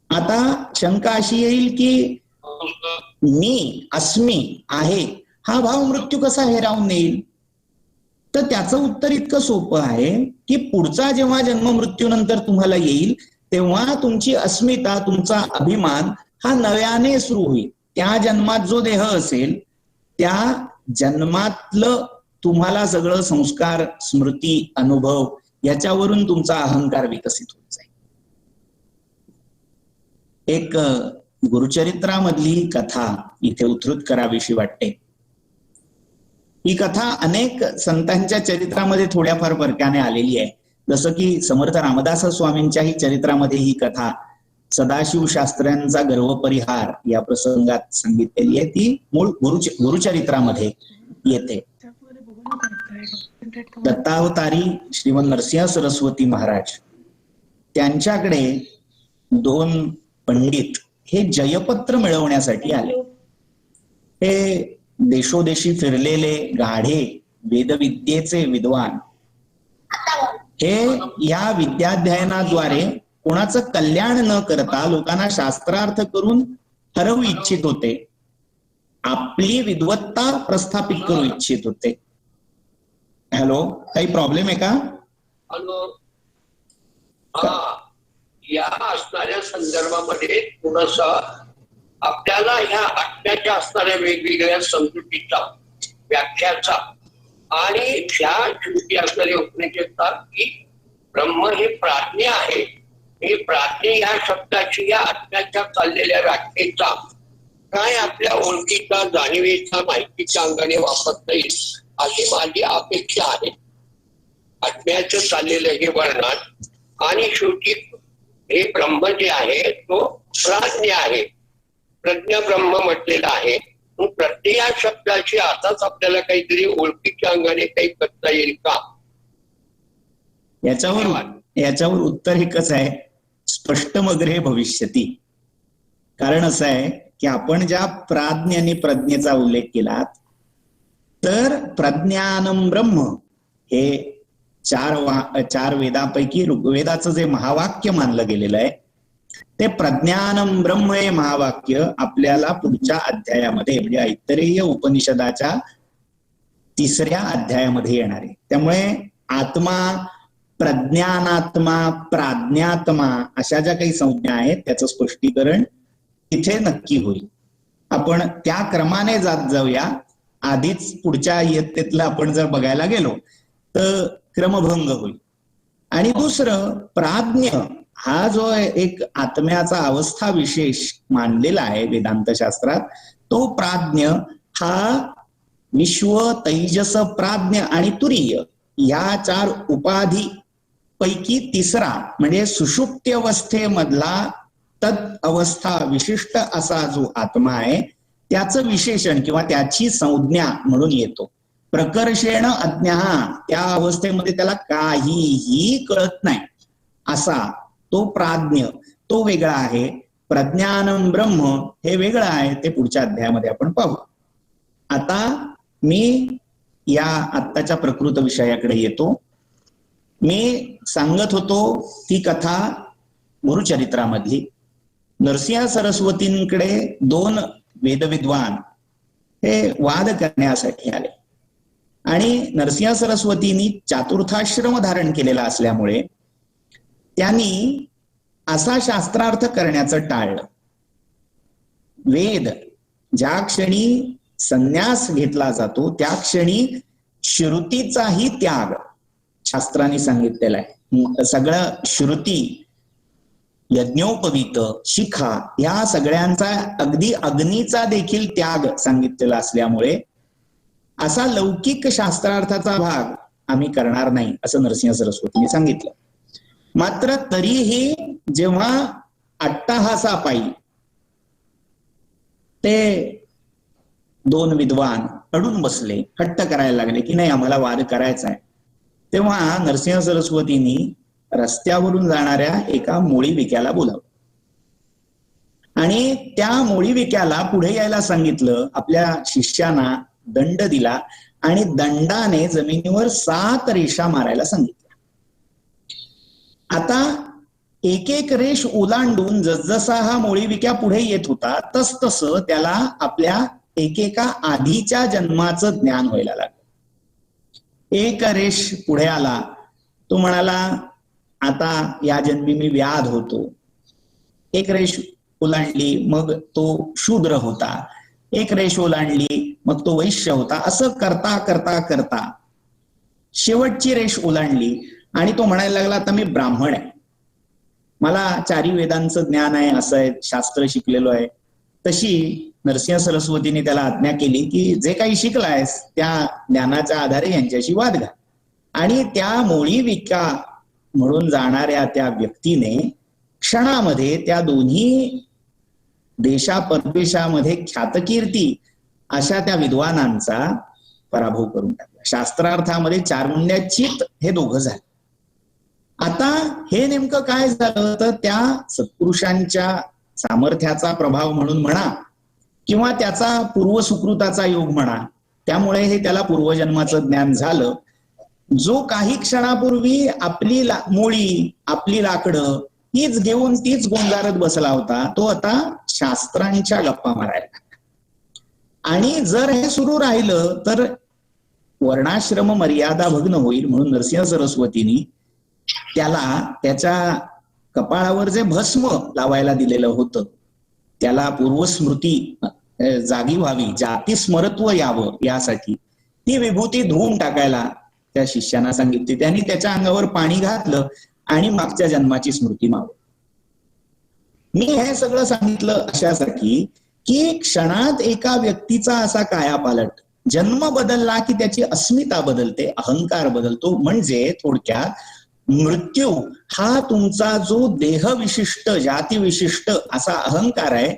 आता शंका अशी येईल की मी अस्मि आहे हा भाव मृत्यू कसा हिरावून नेईल, तर त्याचं उत्तर इतकं सोपं आहे की पुढचा जेव्हा जन्म मृत्यूनंतर तुम्हाला येईल तेव्हा तुमची अस्मिता, तुमचा अभिमान हा नव्याने सुरू होईल. त्या जन्मात जो देह असेल त्या जन्मातलं तुम्हाला सगळं संस्कार, स्मृती, अनुभव याच्यावरून तुमचा अहंकार विकसित होत जाईल. एक गुरुचरित्रामधली कथा इथे उद्धृत करावीशी वाटते. ही कथा अनेक संतांच्या चरित्रामध्ये थोड्याफार फरकाने आलेली आहे. जसं की समर्थ रामदास स्वामींच्याही चरित्रामध्ये ही कथा सदाशिव शास्त्र्यांचा गर्वपरिहार या प्रसंगात सांगितलेली आहे. ती मूळ गुरुचरित्रामध्ये येते. दत्तावतारी श्रीमंत नरसिंह सरस्वती महाराज त्यांच्याकडे 2 पंडित हे जयपत्र मिळवण्यासाठी आले. हे देशोदेशी फिरलेले गाढे वेदविद्येचे विद्वान हे या विद्याध्ययनाद्वारे कोणाचं कल्याण न करता लोकांना शास्त्रार्थ करून हरवू इच्छित होते, आपली विद्वत्ता प्रस्थापित करू इच्छित होते. हॅलो, काही प्रॉब्लेम आहे का? हॅलो, या असणाऱ्या संदर्भामध्ये थोडस आपल्याला ह्या आत्म्याच्या असणाऱ्या वेगवेगळ्या समजुतीचा व्याख्याचा आणि ह्या शेवटी असणारे उपनिषदात की ब्रह्म हे प्राज्ञ आहे. हे प्राज्ञ ह्या शब्दाची या आत्म्याच्या चाललेल्या व्याख्येचा काय आपल्या ओळखीचा, जाणीवेचा, माहितीच्या अंगाने वापरता येईल अशी माझी अपेक्षा आहे. आत्म्याचं चाललेलं हे वर्णन आणि शेवटी हे ब्रह्म जे आहे तो प्राज्ञ आहे, प्रज्ञ ब्रह्म म्हटलेला आहे. प्रत्येक शब्दाची आताच आपल्याला काहीतरी ओळखीच्या अंगाने काही करता येईल का? याच्यावर उत्तर एकच आहे, स्पष्टमग्रे भविष्यती. कारण असं आहे की आपण ज्या प्राज्ञ आणि प्रज्ञेचा उल्लेख केला, तर प्रज्ञानम ब्रह्म हे चार वेदापैकी ऋग्वेदाचं जे महावाक्य मानलं गेलेलं आहे, ते प्रज्ञानम ब्रह्म हे महावाक्य आपल्याला पुढच्या अध्यायामध्ये म्हणजे ऐतरेय उपनिषदाच्या 3ऱ्या अध्यायामध्ये येणार आहे. त्यामुळे आत्मा, प्रज्ञानात्मा, प्राज्ञात्मा अशा ज्या काही संज्ञा आहेत त्याचं स्पष्टीकरण तिथे नक्की होईल. आपण त्या क्रमाने जात जाऊया. आधीच पुढच्या इयत्तेतलं आपण जर बघायला गेलो तर क्रमभंग होईल. आणि दुसरं, प्राज्ञ हा जो एक आत्म्याचा अवस्था विशेष मानलेला आहे वेदांत शास्त्रात, तो प्राज्ञ हा विश्व, तैजस, प्राज्ञ आणि तुरीय या 4 उपाधी पैकी 3रा म्हणजे सुषुप्ती अवस्थेमधला तद अवस्था विशिष्ट असा जो आत्मा आहे त्याचं विशेषण किंवा त्याची संज्ञा म्हणून येतो. प्रकर्षेण अज्ञा, त्या अवस्थेमध्ये त्याला काहीही कळत नाही असा तो प्राज्ञ, तो वेगळा आहे. प्रज्ञानम ब्रह्म हे वेगळं आहे, ते पुढच्या अध्यायामध्ये आपण पाहू. आता मी या आत्ताच्या प्रकृत विषयाकडे येतो. मी सांगत होतो ती कथा गुरुचरित्रामधली. नरसिंह सरस्वतींकडे 2 वेदविद्वान हे वाद करण्यासाठी आले आणि नरसिंह सरस्वतींनी चातुर्थाश्रम धारण केलेला असल्यामुळे त्यांनी असा शास्त्रार्थ करण्याचं टाळलं. वेद ज्या क्षणी संन्यास घेतला जातो त्या क्षणी श्रुतीचाही त्याग शास्त्राने सांगितलेला आहे. सगळं श्रुती, यज्ञोपवीत, शिखा या सगळ्यांचा अगदी अग्नीचा देखील त्याग सांगितलेला असल्यामुळे असा लौकिक शास्त्रार्थाचा भाग आम्ही करणार नाही असं नरसिंह सरस्वतींनी सांगितलं. मात्र तरीही जेव्हा अट्टहासापायी ते 2 विद्वान अडून बसले, हट्ट करायला लागले की नाही आम्हाला वाद करायचा आहे, तेव्हा नरसिंह सरस्वतींनी रस्त्यावरून जाणाऱ्या एका मोळी विक्याला बोलावलं आणि त्या मोळी विक्याला पुढे यायला सांगितलं. आपल्या शिष्याना दंड दिला आणि दंडाने जमिनीवर 7 रेषा मारायला सांगितल्या. आता एक रेष ओलांडून जसजसा हा मोळी विक्या पुढे येत होता तसतसं त्याला आपल्या एकेका आधीच्या जन्माचं ज्ञान व्हायला लागलं. एक रेष पुढे आला, तो म्हणाला आता या जन्मी मी व्याध होतो. एक रेष ओलांडली मग तो शूद्र होता, एक रेष ओलांडली मग तो वैश्य होता. असं करता करता करता शेवटची रेष ओलांडली आणि तो म्हणायला लागला आता मी ब्राह्मण आहे, मला 4 वेदांचं ज्ञान आहे, असं आहे, शास्त्र शिकलेलो आहे. तशी नरसिंह सरस्वतीने त्याला आज्ञा केली की जे काही शिकलायस त्या ज्ञानाच्या आधारे यांच्याशी वाद घाल. आणि त्या मोळी विका म्हणून जाणाऱ्या त्या व्यक्तीने क्षणामध्ये त्या दोन्ही देशा परदेशामध्ये ख्यातकीर्ती अशा त्या विद्वानांचा पराभव करून टाकला. शास्त्रार्थामध्ये 4 मुंड्याचीत हे दोघं झाले. आता हे नेमकं काय झालं तर त्या सत्पुरुषांच्या सामर्थ्याचा प्रभाव म्हणून म्हणा किंवा त्याचा पूर्वसुकृताचा योग म्हणा, त्यामुळे हे त्याला पूर्वजन्माचं ज्ञान झालं. जो काही क्षणापूर्वी आपली मोळी, आपली लाकडं हीच घेऊन तीच गोंजारत बसला होता, तो आता शास्त्रांच्या गप्पा मारायला. आणि जर हे सुरू राहिलं तर वर्णाश्रम मर्यादा भग्न होईल. म्हणून नरसिंह सरस्वतींनी त्याला त्याच्या कपाळावर जे भस्म लावायला दिलेलं होतं त्याला पूर्वस्मृती जागी व्हावी, जाती स्मरत्व यावं यासाठी ती विभूती धुवून टाकायला त्या शिष्याना सांगितली. त्यांनी त्याच्या अंगावर पाणी घातलं आणि मागच्या जन्माची स्मृती मावली. मी हे सगळं सांगितलं अशासाठी की क्षणात एका व्यक्तीचा असा कायापालट, जन्म बदलला की त्याची अस्मिता बदलते, अहंकार बदलतो. म्हणजे थोडक्यात मृत्यू हा तुमचा जो देहविशिष्ट जातीविशिष्ट असा अहंकार आहे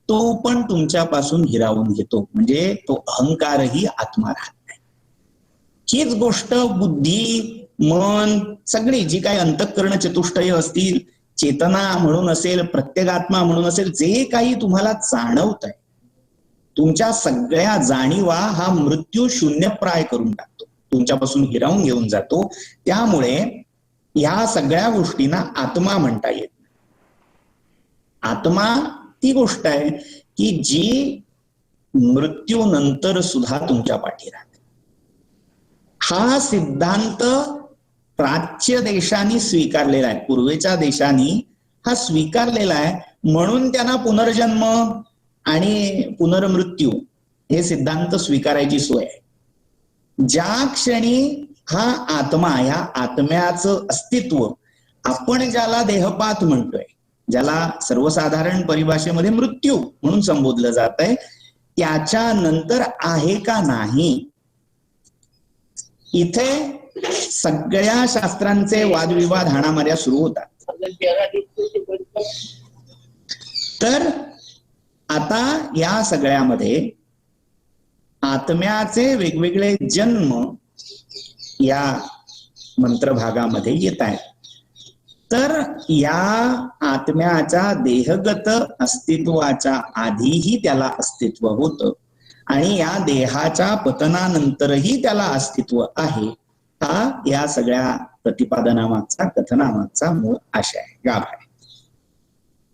तो पण तुमच्यापासून हिरावून घेतो. म्हणजे तो अहंकारही आत्मा राहत नाही. हीच गोष्ट बुद्धी, मन, सगळी जी काही अंतःकरण चतुष्टय असतील, चेतना म्हणून असेल, प्रत्येगात्मा म्हणून असेल, जे काही तुम्हाला जाणवत आहे, तुमच्या सगळ्या जाणीवा हा मृत्यू शून्यप्राय करून टाकतो, तुमच्यापासून हिरावून घेऊन जातो. त्यामुळे या सगळ्या गोष्टींना आत्मा म्हणता येत नाही. आत्मा ती गोष्ट आहे की जी मृत्यूनंतर सुद्धा तुमच्या पाठी राहते. हा सिद्धांत प्राच्य देशांनी स्वीकारलेला आहे, पूर्वेच्या देशांनी हा स्वीकारलेला आहे. म्हणून त्यांना पुनर्जन्म आणि पुनर्मृत्यू हे सिद्धांत स्वीकारायची सोय आहे. ज्या क्षणी हा आत्मा, ह्या आत्म्याचं अस्तित्व, आपण ज्याला देहपात म्हणतोय, ज्याला सर्वसाधारण परिभाषेमध्ये मृत्यू म्हणून संबोधलं जात आहे, त्याच्यानंतर आहे का नाही, इथे सगळ्या शास्त्रांचे वादविवाद हाणामाऱ्या सुरू होतात. तर आता या सगळ्यामध्ये आत्म्याचे वेगवेगळे जन्म या मंत्रभागामध्ये येत आहेत. तर या आत्म्याच्या देहगत अस्तित्वाच्या आधीही त्याला अस्तित्व होतं आणि या देहाच्या पतनानंतरही त्याला अस्तित्व आहे. हा या सगळ्या प्रतिपादनामागचा, कथनामागचा मूळ आशय आहे, गाभ आहे.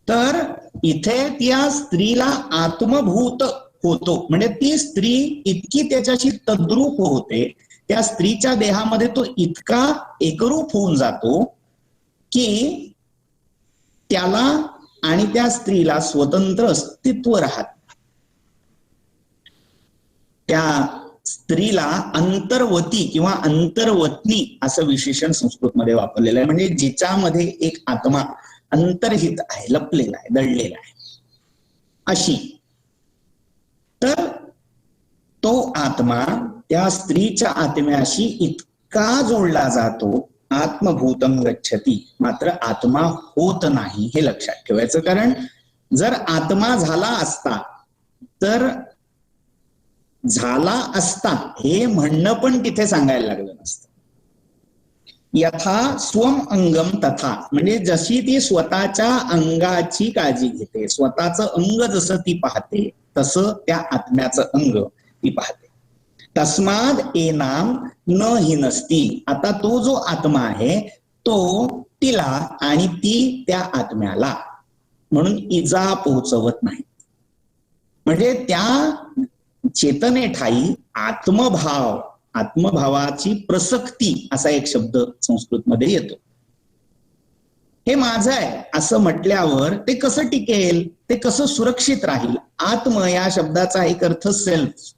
तर इथे त्या स्त्रीला आत्मभूत होतो, म्हणजे ती स्त्री इतकी त्याच्याशी तद्रूप होते, त्या स्त्रीच्या देहामध्ये तो इतका एकरूप होऊन जातो की त्याला आणि त्या स्त्रीला स्वतंत्र अस्तित्व राहत. त्या स्त्रीला अंतर्वती किंवा अंतर्वत्नी असं विशेषण संस्कृतमध्ये वापरलेलं आहे. म्हणजे जिच्यामध्ये एक आत्मा अंतर्हित आहे, लपलेला आहे, दडलेला आहे, अशी. तर तो आत्मा त्या स्त्रीच्या आत्म्याशी इतका जोडला जातो, आत्मभूतम गच्छती, मात्र आत्मा होत नाही हे लक्षात ठेवायचं. कारण जर आत्मा झाला असता तर झाला असता हे म्हणणं पण तिथे सांगायला लागलं नसतं. यथा स्वम अंगम तथा, म्हणजे जशी ती स्वतःच्या अंगाची काळजी घेते, स्वतःचं अंग जसं ती पाहते, तसं त्या आत्म्याचं अंग ती पाहते. तस्माद एनाम न हिनस्ती, आता तो जो आत्मा आहे तो तिला आणि ती त्या आत्म्याला म्हणून इजा पोहोचवत नाही. म्हणजे त्या चेतनेठाई आत्मभाव, आत्मभावाची प्रसक्ती असा एक शब्द संस्कृतमध्ये येतो. हे माझं आहे असं म्हटल्यावर ते कसं टिकेल, ते कसं सुरक्षित राहील. आत्म या शब्दाचा एक अर्थ सेल्फ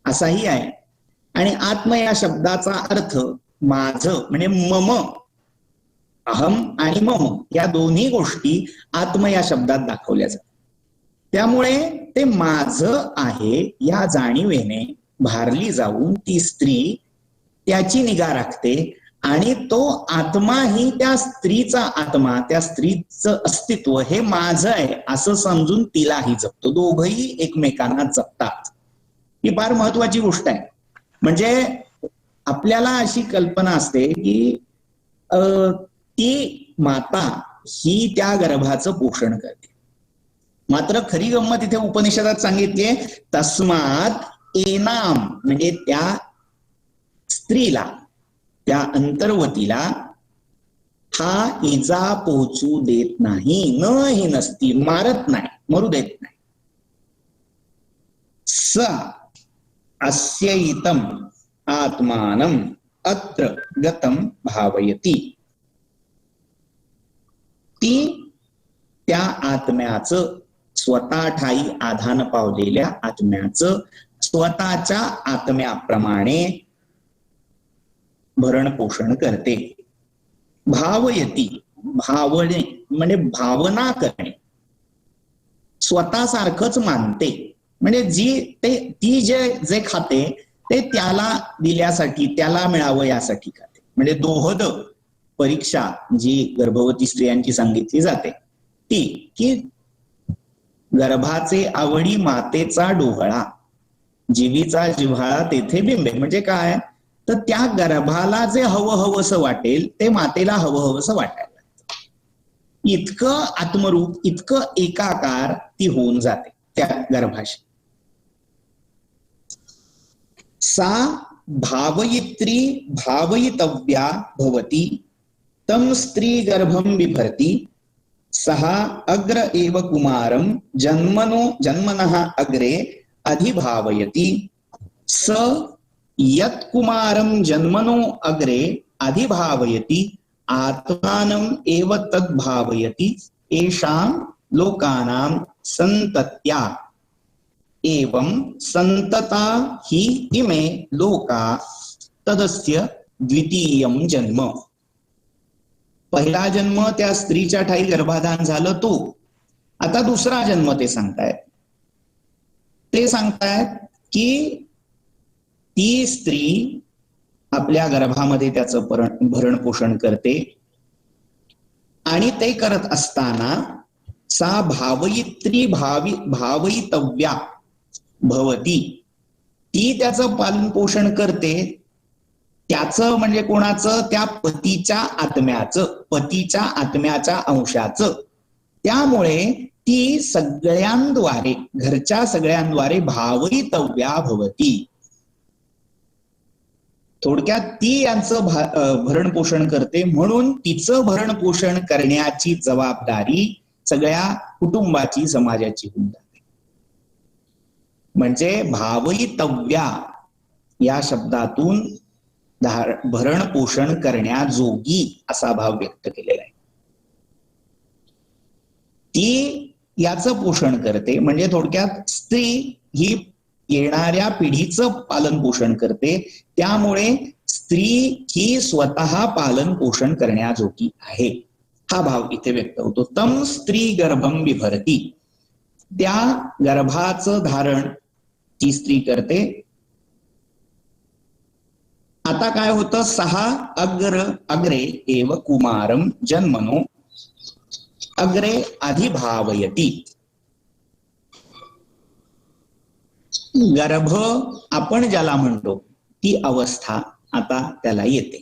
असाही आहे आणि आत्म या शब्दाचा अर्थ माझं म्हणजे मम, अहम आणि मम या दोन्ही गोष्टी आत्म या शब्दात दाखवल्या जातात. त्यामुळे ते माझं आहे या जाणीवेने भारली जाऊन ती स्त्री त्याची निगा राखते आणि तो आत्मा ही त्या स्त्रीचा आत्मा, त्या स्त्रीचं अस्तित्व हे माझं आहे असं समजून तिलाही जपतो. दोघंही एकमेकांना जपतात. ही फार महत्वाची गोष्ट आहे. म्हणजे आपल्याला अशी कल्पना असते की ती माता ही त्या गर्भाचं पोषण करते, मात्र खरी गंमत इथे उपनिषदात सांगितलीये तस्मात एनाम, म्हणजे त्या स्त्रीला, त्या अंतर्वतीला हा इजा पोहोचू देत नाही, न ही नसती, मारत नाही, मरू देत नाही. स अस्यैतम आत्मानम अत्र गतम भावयती, ती त्या आत्म्याचं, स्वतः ठाई आधान पावलेल्या आत्म्याचं स्वतःच्या आत्म्याप्रमाणे भरण पोषण करते. भावयती, भावने म्हणजे भावना करणे, स्वतःसारखंच मानते. म्हणजे ती जे खाते ते त्याला दिल्यासाठी, त्याला मिळावं यासाठी खाते. म्हणजे दोहद परीक्षा जी गर्भवती स्त्रियांची सांगितली जाते ती, की गर्भाचे आवडी मातेचा डोहळा, जीवीचा जिव्हाळा तेथे बिंबे. म्हणजे काय, तर त्या गर्भाला जे हवंसं वाटेल ते मातेला हवंसं वाटायला लागतं. इतकं आत्मरूप, इतकं एकाकार ती होऊन जाते त्या गर्भाशी. सा भावयित्री भावयितव्या भवती तम स्त्री गर्भम बिभर्ती सहा अग्र एव कुमारम जन्मनः अग्रे अधिभावयति स यत् कुमारम जन्मनो अग्रे अधिभावयति आत्मानम् एव तद्भावयति एषां लोकानां संतत्या एवं संतता हि इमे लोका तदस्य द्वितीयं जन्म. पहिला जन्म त्या स्त्रीच्या ठाई गर्भाधान झालं तो. आता दुसरा जन्म ते सांगतायत की ती स्त्री आपल्या गर्भामध्ये त्याचं भरण पोषण करते आणि ते करत असताना सा भावयित्री भावयितव्या भवती, ती त्याचं पालन पोषण करते. त्याचं म्हणजे कोणाचं, त्या पतीच्या आत्म्याच्या अंशाचं. त्यामुळे ती सगळ्यांद्वारे, घरच्या सगळ्यांद्वारे भावयितव्या भवती. थोडक्यात ती यांचं भरण पोषण करते, म्हणून तिचं भरण पोषण करण्याची जबाबदारी सगळ्या कुटुंबाची, समाजाची होऊन जाते. म्हणजे भावयितव्या या शब्दातून भरण पोषण करण्याजोगी असा भाव व्यक्त केलेला आहे. ती याचं पोषण करते, म्हणजे थोडक्यात स्त्री ही येणाऱ्या पिढीचं पालन पोषण करते. त्यामुळे स्त्री ही स्वतः पालन पोषण करण्याजोगी आहे, हा भाव इथे व्यक्त होतो. तम स्त्री गर्भम बिभरती, त्या गर्भाचं धारण ती स्त्री करते. आता काय होतं, सहा अग्रे एव कुमारम जन्मनो अग्रे अधिभावयति. गर्भ आपण ज्याला म्हणतो ती अवस्था आता त्याला येते.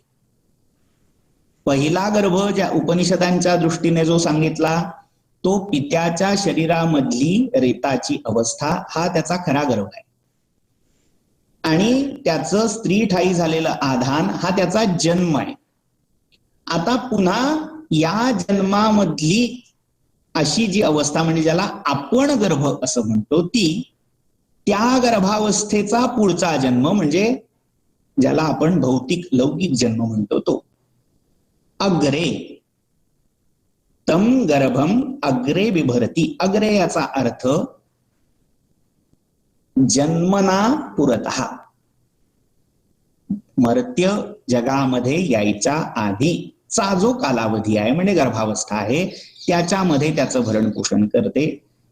पहिला गर्भ ज्या उपनिषदांच्या दृष्टीने जो सांगितला तो पित्याच्या शरीरामधली रेताची अवस्था, हा त्याचा खरा गर्भ आहे. आणि त्याचं स्त्री ठाई झालेलं आधान हा त्याचा जन्म आहे. आता पुन्हा या जन्मामधली अशी जी अवस्था, म्हणजे ज्याला आपण गर्भ असं म्हणतो, ती त्या गर्भावस्थेचा पुढचा जन्म, म्हणजे ज्याला आपण भौतिक लौकिक जन्म म्हणतो तो. अग्रे तम गर्भम अग्रे बिभरती. अग्रे याचा अर्थ जन्मना पुरतः, मर्त्य जगामध्ये यायच्या आधीचा जो कालावधी आहे, म्हणजे गर्भावस्था आहे, त्याच्यामध्ये त्याचं भरण पोषण करते.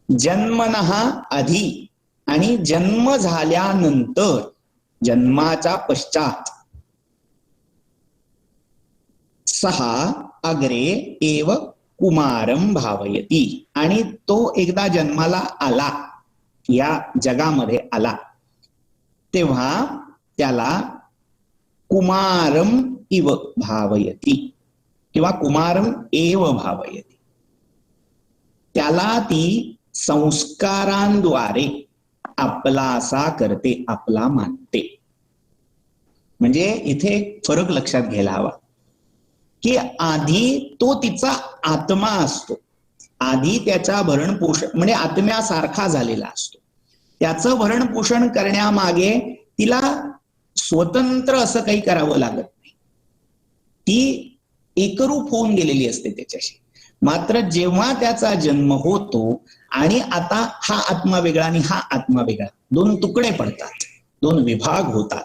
जन्मनः आधी आणि जन्म झाल्यानंतर, जन्माच्या पश्चात. सहा अग्रे एव कुमारम भावयती, आणि तो एकदा जन्माला आला, या जगामध्ये आला, तेव्हा त्याला कुमारम इव भावयती किंवा कुमारम एव भावयती. त्याला ती संस्कारांद्वारे आपलासा करते, आपला मानते. म्हणजे इथे फरक लक्षात घ्यायला हवा की आधी तो तिचा आत्मा असतो, आधी त्याचा भरण पोषण म्हणजे आत्म्यासारखा झालेला असतो. त्याचं भरण पोषण करण्यामागे तिला स्वतंत्र असं काही करावं लागत नाही. ती एकरूप होऊन गेलेली असते त्याच्याशी. मात्र जेव्हा त्याचा जन्म होतो आणि आता हा आत्मा वेगळा आणि हा आत्मा वेगळा, दोन तुकडे पडतात, दोन विभाग होतात,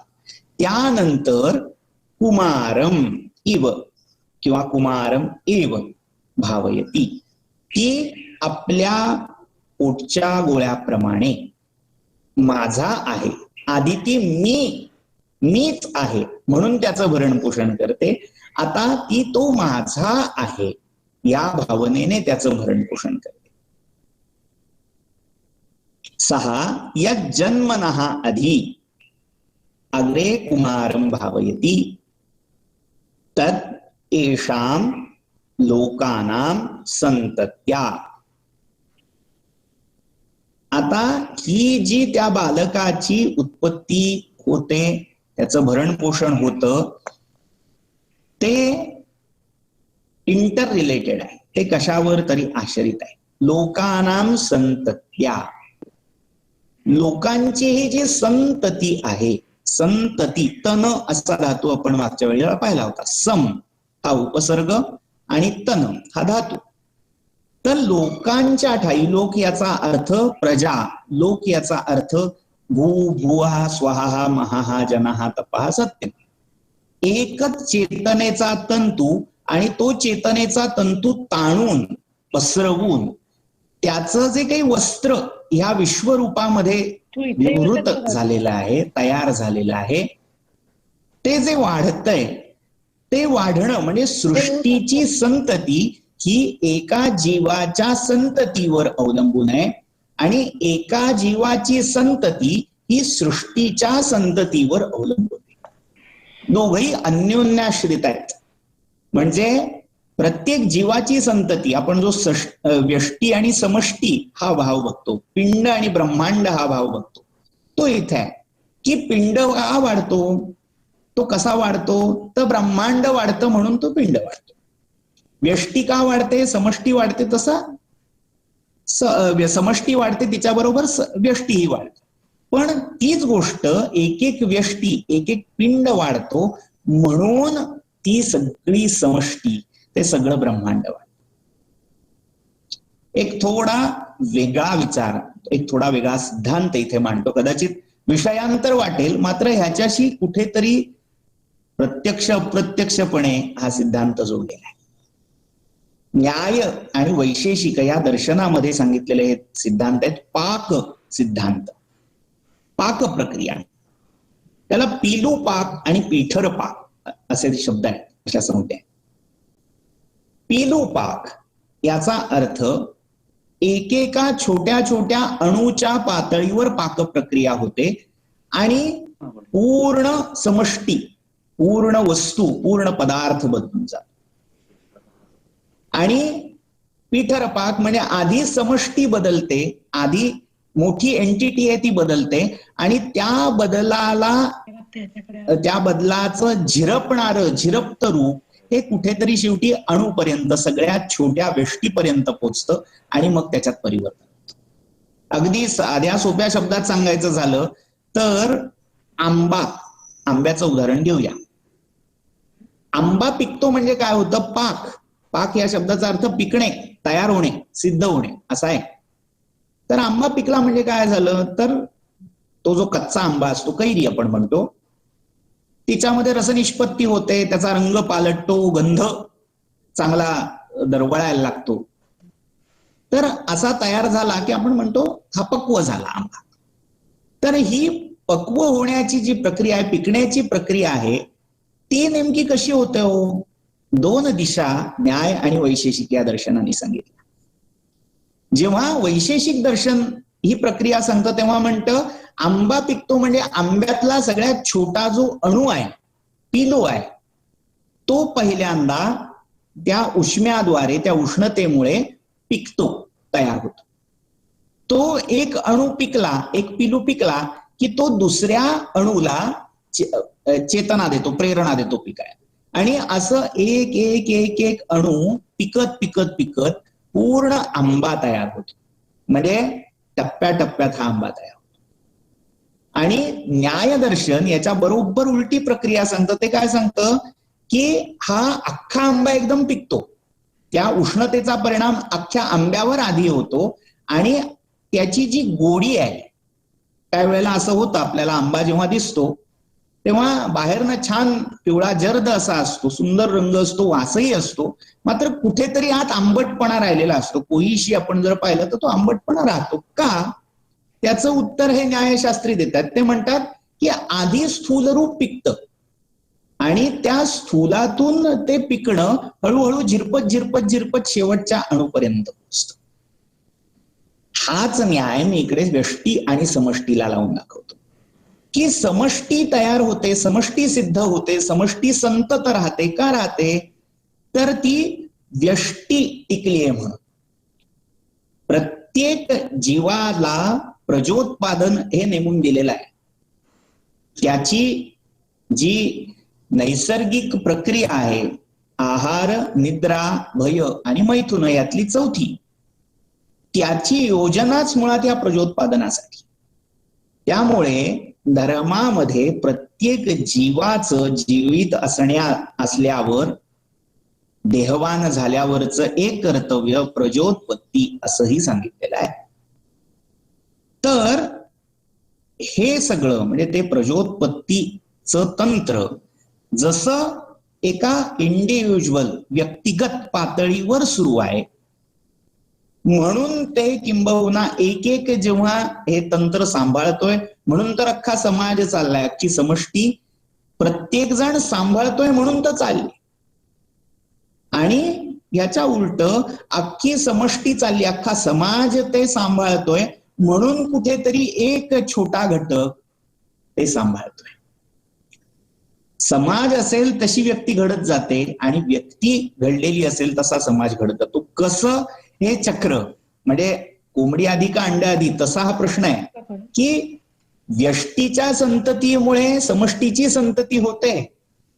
त्यानंतर कुमारम इव किंवा कुमारम एव भावयती, ती आपल्या पोटच्या गोळ्याप्रमाणे माझा आहे, आधी ती मीच आहे म्हणून त्याचं भरण पोषण करते, आता ती तो माझा आहे या भावनेने त्याचं भरण पोषण करते. 6 या जन्मनः अधि अग्रे कुमारं भावयति तत् एषां लोकानां संतत्या. आता ही जी त्या बालकाची उत्पत्ती होते, त्याचं भरण पोषण होतं, ते इंटर रिलेटेड आहे, ते कशावर तरी आश्रित आहे. लोकानां संतत्या, लोकांची ही जी संतती आहे, संतती तन असा धातू आपण मागच्या वेळेला पाहिला होता. सम हा उपसर्ग आणि तन हा धातू. तर लोकांच्या ठाई, लोक याचा अर्थ प्रजा, लोक याचा अर्थ भू भुवा स्वाहा महाहा जनाहा तपाहा सत्य. एकच चेतनेचा तंतू आणि तो चेतनेचा तंतू ताणून पसरवून त्याचं जे काही वस्त्र ह्या विश्वरूपामध्ये निवृत्त झालेलं आहे, तयार झालेलं आहे, ते जे वाढतंय, ते वाढणं म्हणजे सृष्टीची संतती ही एका जीवाच्या संततीवर अवलंबून आहे आणि एका जीवाची संतती ही सृष्टीच्या संततीवर अवलंबून आहे. दोघही अन्योन्याश्रित आहेत. म्हणजे प्रत्येक जीवाची संतती, आपण जो व्यष्टी आणि समष्टी हा भाव बघतो, पिंड आणि ब्रह्मांड हा भाव बघतो, तो इथे आहे की पिंड का वाढतो, तो कसा वाढतो, तर ब्रह्मांड वाढतं म्हणून तो पिंड वाढतो. व्यष्टी का वाढते, समष्टी वाढते, तसा समष्टी वाढते, तिच्याबरोबर व्यष्टीही वाढते. पण तीच गोष्ट एक एक व्यष्टी, एक एक पिंड वाढतो म्हणून ती सगळी समष्टी, ते सगळं ब्रह्मांड वाढतं. एक थोडा वेगळा विचार, एक थोडा वेगळा सिद्धांत इथे मांडतो. कदाचित विषयांतर वाटेल, मात्र ह्याच्याशी कुठेतरी प्रत्यक्ष अप्रत्यक्षपणे हा सिद्धांत जोडलेला आहे. न्याय आणि वैशेषिक या दर्शनामध्ये सांगितलेले हे सिद्धांत आहेत. पाक सिद्धांत, पाक प्रक्रिया, त्याला पिलू पाक आणि पीठर पाक असे शब्द आहेत, अशा संज्ञा आहेत. पिलू पाक याचा अर्थ एकेका छोट्या छोट्या अणूच्या पातळीवर पाक प्रक्रिया होते आणि पूर्ण समष्टी, पूर्ण वस्तू, पूर्ण पदार्थ बदलून जातो. आणि पीठर पाक म्हणजे आधी समष्टी बदलते, आधी मोठी एंटिटी आहे ती बदलते आणि त्या बदलाचं झिरपत रूप हे कुठेतरी शेवटी अणूपर्यंत, सगळ्यात छोट्या व्यष्टीपर्यंत पोचतं आणि मग त्याच्यात परिवर्तन होतं. अगदी साध्या सोप्या शब्दात सांगायचं झालं तर आंब्याचं उदाहरण घेऊया. आंबा पिकतो म्हणजे काय होतं, पाक. पाक या शब्दाचा अर्थ पिकणे, तयार होणे, सिद्ध होणे असा आहे. तर आंबा पिकला म्हणजे काय झालं, तर तो जो कच्चा आंबा असतो, कैरी आपण म्हणतो, तिच्यामध्ये रसनिष्पत्ती होते, त्याचा रंग पालटतो, गंध चांगला दरवळायला लागतो. तर असा तयार झाला की आपण म्हणतो हा पक्व झाला आंबा. तर ही पक्व होण्याची जी प्रक्रिया आहे, पिकण्याची प्रक्रिया आहे, ती नेमकी कशी होते हो? 2 दिशा न्याय आणि वैशेषिक या दर्शनाने सांगितलं. जेव्हा वैशेषिक दर्शन ही प्रक्रिया सांगतं तेव्हा म्हणतं आंबा पिकतो म्हणजे आंब्यातला सगळ्यात छोटा जो अणू आहे, पिलो आहे, तो पहिल्यांदा त्या उष्म्याद्वारे, त्या उष्णतेमुळे पिकतो, तयार होतो. तो एक अणू पिकला, एक पिलू पिकला की तो दुसऱ्या अणूला चेतना देतो, प्रेरणा देतो पिकायला. आणि असं एक एक एक एक अणू पिकत पिकत पिकत पूर्ण आंबा तयार होतो. म्हणजे टप्प्याटप्प्यात हा आंबा तयार होतो. आणि न्यायदर्शन याच्या बरोबर उलटी प्रक्रिया सांगतं. ते काय सांगतं की हा अख्खा आंबा एकदम पिकतो त्या उष्णतेचा परिणाम अख्ख्या आंब्यावर आधी होतो आणि त्याची जी गोडी आहे, त्यावेळेला असं होतं आपल्याला आंबा जेव्हा दिसतो तेव्हा बाहेरनं छान पिवळा जर्द असा असतो, सुंदर रंग असतो, वासही असतो, मात्र कुठेतरी आत आंबटपणा राहिलेला असतो. कोळीशी आपण जर पाहिलं तर तो आंबटपणा राहतो का? त्याचं उत्तर हे न्यायशास्त्री देतात. ते म्हणतात की आधी स्थूलरूप पिकतं आणि त्या स्थूलातून ते पिकणं हळूहळू झिरपत झिरपत झिरपत शेवटच्या अणुपर्यंत पोहोचतं. हाच न्याय मी इकडे व्यष्टी आणि समष्टीला लावून दाखवतो की समष्टी तयार होते, समष्टी सिद्ध होते, समष्टी संतत राहते. का राहते? तर ती व्यष्टी टिकली आहे म्हणून. प्रत्येक जीवाला प्रजोत्पादन हे नेमून दिलेलं आहे. त्याची जी नैसर्गिक प्रक्रिया आहे, आहार, निद्रा, भय आणि मैथुन यातली चौथी, त्याची योजनाच मुळात या प्रजोत्पादनासाठी. त्यामुळे धर्मामध्ये प्रत्येक जीवाचं जीवित असल्यावर देहवान झाल्यावरचं एक कर्तव्य प्रजोत्पत्ती असंही सांगितलेलं आहे. तर हे सगळं म्हणजे ते प्रजोत्पत्तीचं तंत्र जसं एका इंडिव्हिज्युअल व्यक्तिगत पातळीवर सुरू आहे, म्हणून ते किंबहुना एक एक जेव्हा हे तंत्र सांभाळतोय, म्हणून तर अख्खा समाज चाललाय, अख्खी समष्टी प्रत्येक जण सांभाळतोय म्हणून तर चालली. आणि याच्या उलट अख्खी समष्टी चालली, अख्खा समाज ते सांभाळतोय म्हणून कुठेतरी एक छोटा घटक ते सांभाळतोय. समाज असेल तशी व्यक्ती घडत जाते आणि व्यक्ती घडलेली असेल तसा समाज घडत जातो. कसं हे चक्र म्हणजे कोंबडी आधी का अंड्या आधी, तसा हा प्रश्न आहे की व्यष्टीच्या संततीमुळे समष्टीची संतती होते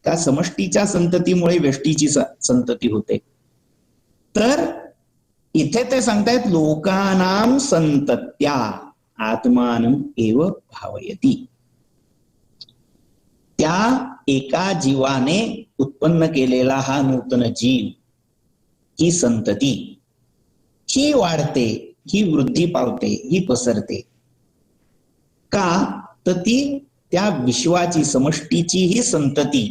का समष्टीच्या संततीमुळे व्यष्टीची संतती होते? तर इथे ते सांगतायत लोकानां संतत्या आत्मानं एव भावयती. त्या एका जीवाने उत्पन्न केलेला हा नूतन जीव, ही संतती, ही वाढते, ही वृद्धी पावते, ही पसरते. का? तर ती त्या विश्वाची समष्टीची ही संतती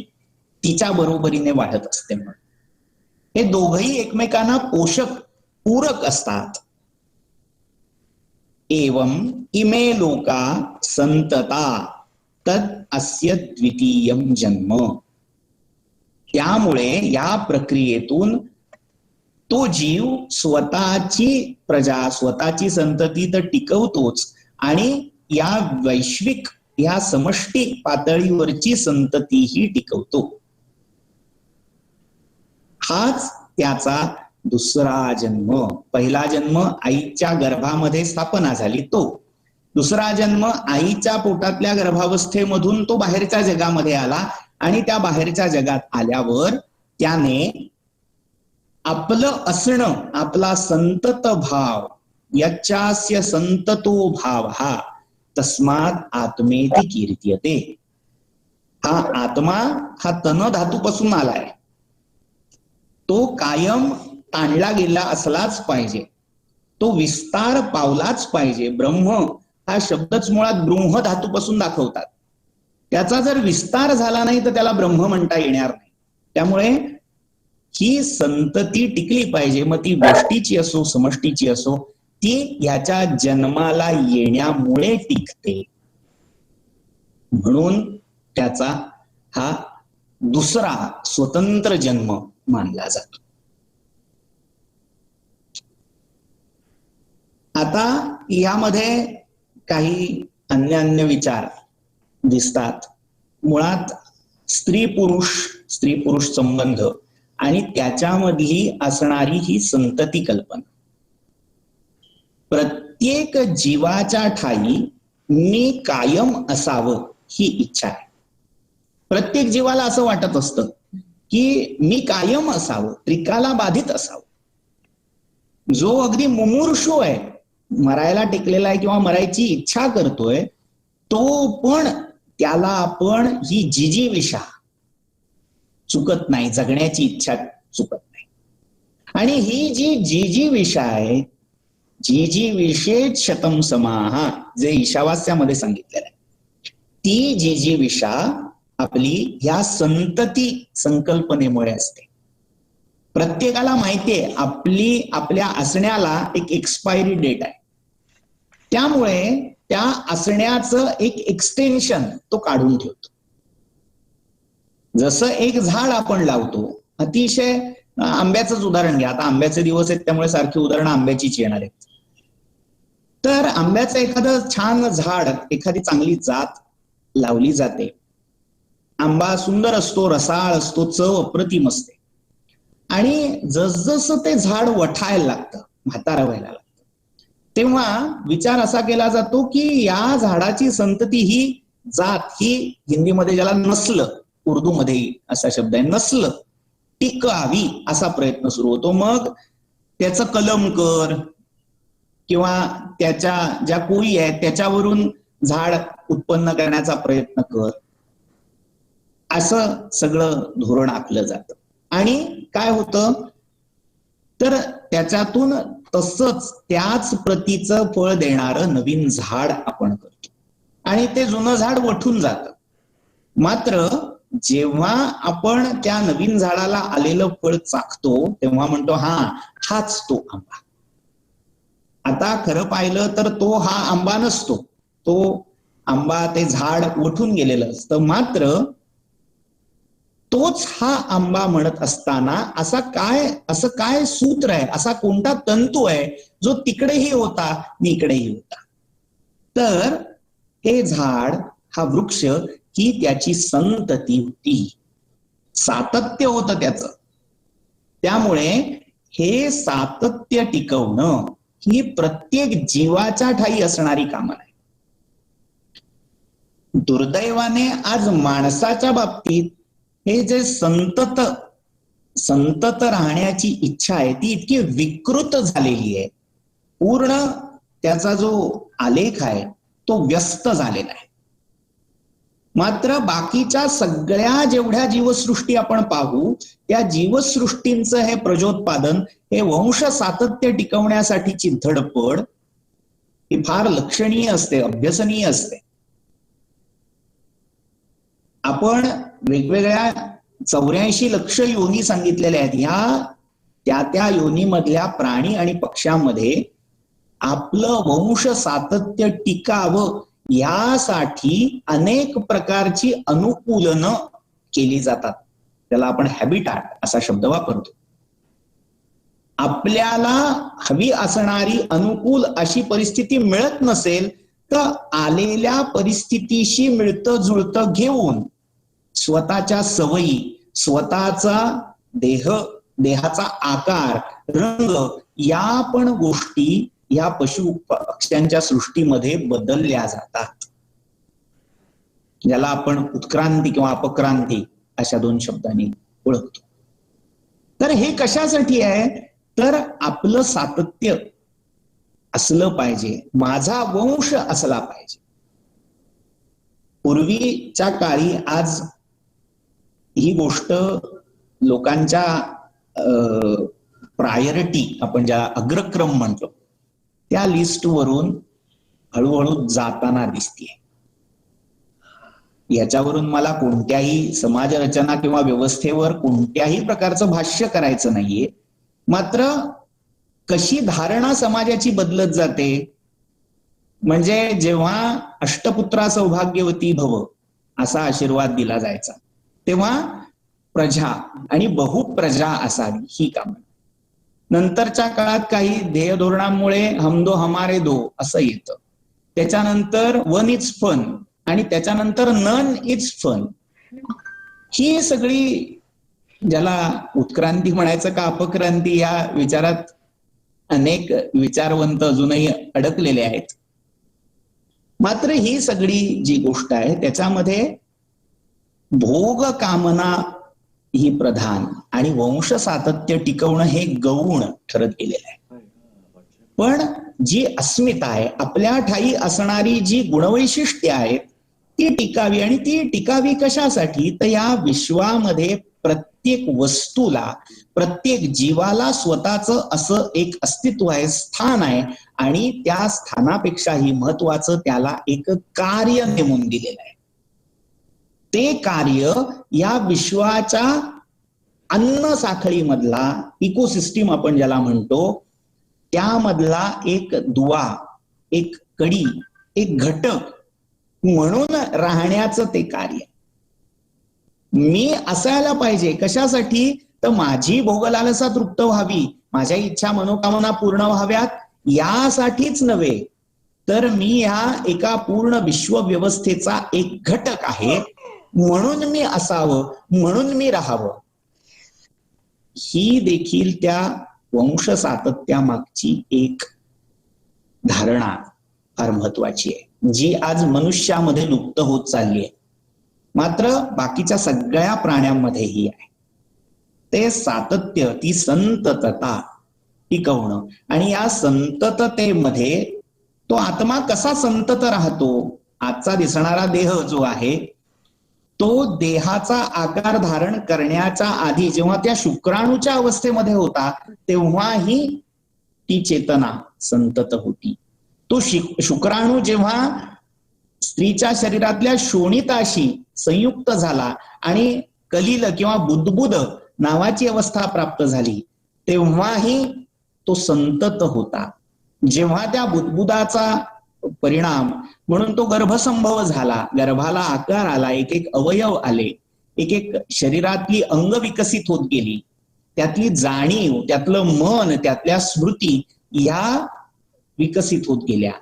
तिच्या बरोबरीने वाढत असते. म्हणून हे दोघही एकमेकांना पोषक पूरक असतात. एवं इमे लोका संतता तद अस्य द्वितीयं जन्म. त्यामुळे या प्रक्रियेतून तो जीव स्वतःची प्रजा, स्वतःची संतती तर टिकवतोच आणि या वैश्विक, या समष्टी पातळीवरची संततीही टिकवतो. हाच त्याचा दुसरा जन्म. पहिला जन्म आईच्या गर्भामध्ये स्थापना झाली तो. दुसरा जन्म आईच्या पोटातल्या गर्भावस्थेमधून तो बाहेरच्या जगामध्ये आला आणि त्या बाहेरच्या जगात आल्यावर त्याने आपलं असणं, आपला संतत भाव, यच्चास्य संततो भाव हा तस्मात आत्मेति कीर्त्यते. हा आत्मा हा तन धातूपासून आलाय. तो कायम ताणला गेला असलाच पाहिजे, तो विस्तार पावलाच पाहिजे. ब्रह्म हा शब्दच मुळात बृंह धातूपासून दाखवतात. त्याचा जर विस्तार झाला नाही तर त्याला ब्रह्म म्हणता येणार नाही. त्यामुळे ही संतती टिकली पाहिजे. मग ती व्यष्टीची असो, समष्टीची असो, ती ह्याच्या जन्माला येण्यामुळे टिकते. म्हणून त्याचा हा दुसरा स्वतंत्र जन्म मानला जातो. आता यामध्ये काही अन्य विचार दिसतात. मुळात स्त्री पुरुष संबंध आणि त्याच्यामधली असणारी ही संतती कल्पना. प्रत्येक जीवाच्या ठाई मी कायम असावं ही इच्छा आहे. प्रत्येक जीवाला असं वाटत असतं की मी कायम असावं, त्रिकाला बाधित असावं. जो अगदी मुमूर्षू आहे, मरायला टेकलेला आहे किंवा मरायची इच्छा करतोय, तो पण त्याला आपण ही जिजीविषा चुकत नाही, जगण्याची इच्छा चुकत नाही. आणि ही जी विषा आहे, जी विषेत शतम समाहा, जे ईशावास्यामध्ये सांगितलेलं आहे, ती जी विषा आपली ह्या संतती संकल्पनेमुळे असते. प्रत्येकाला माहितीये आपल्या असण्याला एक एक्सपायरी डेट आहे. त्यामुळे त्या असण्याचं एक एक्सटेन्शन तो काढून ठेवतो. जसं एक झाड आपण लावतो, अतिशय आंब्याचंच उदाहरण घ्या, आता आंब्याचे दिवस आहेत त्यामुळे सारखी उदाहरणं आंब्याचीच येणार आहेत. तर आंब्याचं एखादं छान झाड, एखादी चांगली जात लावली जाते. आंबा सुंदर असतो, रसाळ असतो, चव अप्रतिम असते. आणि जसजसं ते झाड वठायला लागतं, म्हातारं व्हायला लागतं, तेव्हा विचार असा केला जातो की या झाडाची संतती, ही जात, ही हिंदीमध्ये ज्याला नस्ल, उर्दूमध्ये असा शब्द आहे नस्ल, टिकावी असा प्रयत्न सुरू होतो. मग त्याचं कलम कर किंवा त्याच्या ज्या कोळी आहेत त्याच्यावरून झाड उत्पन्न करण्याचा प्रयत्न कर, असं सगळं धोरण आखलं जातं. आणि काय होतं तर त्याच्यातून तसंच त्याच प्रतीचं फळ देणारं नवीन झाड आपण करतो आणि ते जुनं झाड वठून जातं. मात्र जेव्हा आपण त्या नवीन झाडाला आलेलं फळ चाखतो तेव्हा म्हणतो हाच तो आंबा. आता खरं पाहिलं तर तो हा आंबा नसतो, तो आंबा ते झाड वठून गेलेलं असतं. मात्र तोच हा आंबा म्हणत असताना असं काय सूत्र आहे, असा कोणता तंतू आहे जो तिकडेही होता आणि इकडेही होता. तर हे झाड, हा वृक्ष, ही त्याची संतती होती, सातत्य होतं त्याचं. त्यामुळे हे सातत्य टिकवणं ही प्रत्येक जीवाच्या ठायी असणारी कामना आहे. दुर्दैवाने आज माणसाच्या बाबतीत हे जे संतत राहण्याची इच्छा आहे ती इतकी विकृत झालेली आहे. पूर्ण त्याचा जो आलेख आहे तो व्यस्त झालेला आहे. मात्र बाकीच्या सगळ्या जेवढ्या जीवसृष्टी आपण पाहू त्या जीवसृष्टींचं हे प्रजोत्पादन, हे वंश सातत्य टिकवण्यासाठीची धडपड ही फार लक्षणीय असते, अभ्यसनीय असते. आपण वेगवेगळ्या 84 लक्ष योनी सांगितलेल्या आहेत. ह्या त्या योनीमधल्या प्राणी आणि पक्ष्यांमध्ये आपलं वंश सातत्य टिकावं यासाठी अनेक प्रकारची अनुकूलनं केली जातात. त्याला आपण हॅबिटॅट असा शब्द वापरतो. आपल्याला हवी असणारी अनुकूल अशी परिस्थिती मिळत नसेल तर आलेल्या परिस्थितीशी मिळतं जुळतं घेऊन स्वतःच्या सवयी, स्वतःचा देहाचा आकार, रंग, या पण गोष्टी या पशु पक्ष्यांच्या सृष्टीमध्ये बदलल्या जातात. ज्याला आपण उत्क्रांती किंवा अपक्रांती अशा 2 शब्दांनी ओळखतो. तर हे कशासाठी आहे तर आपलं सातत्य असलं पाहिजे, माझा वंश असला पाहिजे. पूर्वीच्या काळी आज ही गोष्ट लोकांच्या प्रायोरिटी, आपण ज्या अग्रक्रम म्हणतो, त्या लिस्टवरून हळूहळू जाताना दिसतीये. याच्यावरून मला कोणत्याही समाजरचना किंवा व्यवस्थेवर कोणत्याही प्रकारचं भाष्य करायचं नाहीये. मात्र कशी धारणा समाजाची बदलत जाते, म्हणजे जेव्हा अष्टपुत्रा सौभाग्यवती भव असा आशीर्वाद दिला जायचा तेव्हा प्रजा आणि बहुप्रजा असावी ही कामना. नंतरच्या काळात काही ध्येय धोरणामुळे हम दो हमारे दो असं येतं. त्याच्यानंतर वन इज फन आणि त्याच्यानंतर नन इज फन. ही सगळी, ज्याला उत्क्रांती म्हणायचं का अपक्रांती, या विचारात अनेक विचारवंत अजूनही अडकलेले आहेत. मात्र ही सगळी जी गोष्ट आहे त्याच्यामध्ये भोग कामना ही प्रधान आणि वंश सातत्य टिकवणं हे गौण ठरत गेलेलं आहे. पण जी अस्मिता आहे, आपल्या ठायी असणारी जी गुणवैशिष्ट्ये आहेत ती टिकावी. आणि ती टिकावी कशासाठी तर या विश्वामध्ये प्रत्येक वस्तूला, प्रत्येक जीवाला स्वतःचं असं एक अस्तित्व आहे, स्थान आहे, आणि त्या स्थानापेक्षाही महत्वाचं त्याला एक कार्य नेमून दिलेलं आहे. ते कार्य या विश्वाच्या अन्न साखळीमधला इकोसिस्टीम आपण ज्याला म्हणतो, त्यामधला एक दुवा, एक कडी, एक घटक म्हणून राहण्याचं ते कार्य. मी असायला पाहिजे कशासाठी? तर माझी भोगलालसा तृप्त व्हावी, माझ्या इच्छा मनोकामना पूर्ण व्हाव्यात, यासाठीच नव्हे तर मी या एका पूर्ण विश्वव्यवस्थेचा एक घटक आहे, म्हणून मी असावं, म्हणून मी राहावं. ही देखील त्या वंश सातत्यामागची एक धारणा फार महत्वाची आहे, जी आज मनुष्यामध्ये लुप्त होत चालली आहे, मात्र बाकीच्या सगळ्या प्राण्यांमध्येही आहे. ते सातत्य, ती संततता टिकवणं, आणि या संतततेमध्ये तो आत्मा कसा संतत राहतो. आजचा दिसणारा देह जो आहे तो देहाचा आकार धारण करण्याच्या आधी जेव्हा त्या शुक्राणूच्या अवस्थेमध्ये होता तेव्हाही ती चेतना संतत होती. तो शुक्राणू जेव्हा स्त्रीच्या शरीरातल्या शोणिताशी संयुक्त झाला आणि कलिल किंवा बुद्बुद नावाची अवस्था प्राप्त झाली तेव्हाही तो संतत होता. जेव्हा त्या बुद्बुदाचा परिणाम म्हणून तो गर्भसंभव झाला, गर्भाला आकार आला, एक एक अवयव आले, एक एक शरीरातली अंग विकसित होत गेली, त्यातली जाणीव, त्यातलं मन, त्यातल्या स्मृती या विकसित होत गेल्या.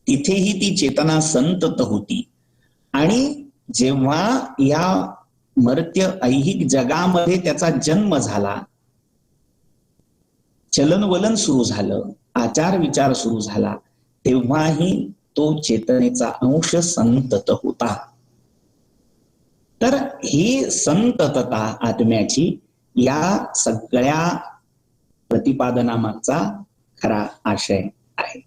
तिथेही ती चेतना संतत होती. आणि जेव्हा या मर्त्य ऐहिक जगामध्ये त्याचा जन्म झाला, चलनवलन सुरू झालं, आचार विचार सुरू झाला, तेव्हाही तो चेतनेचा अंश संतत होता. तर ही संततता आत्म्याची या सगळ्या प्रतिपादनामागचा खरा आशय आहे.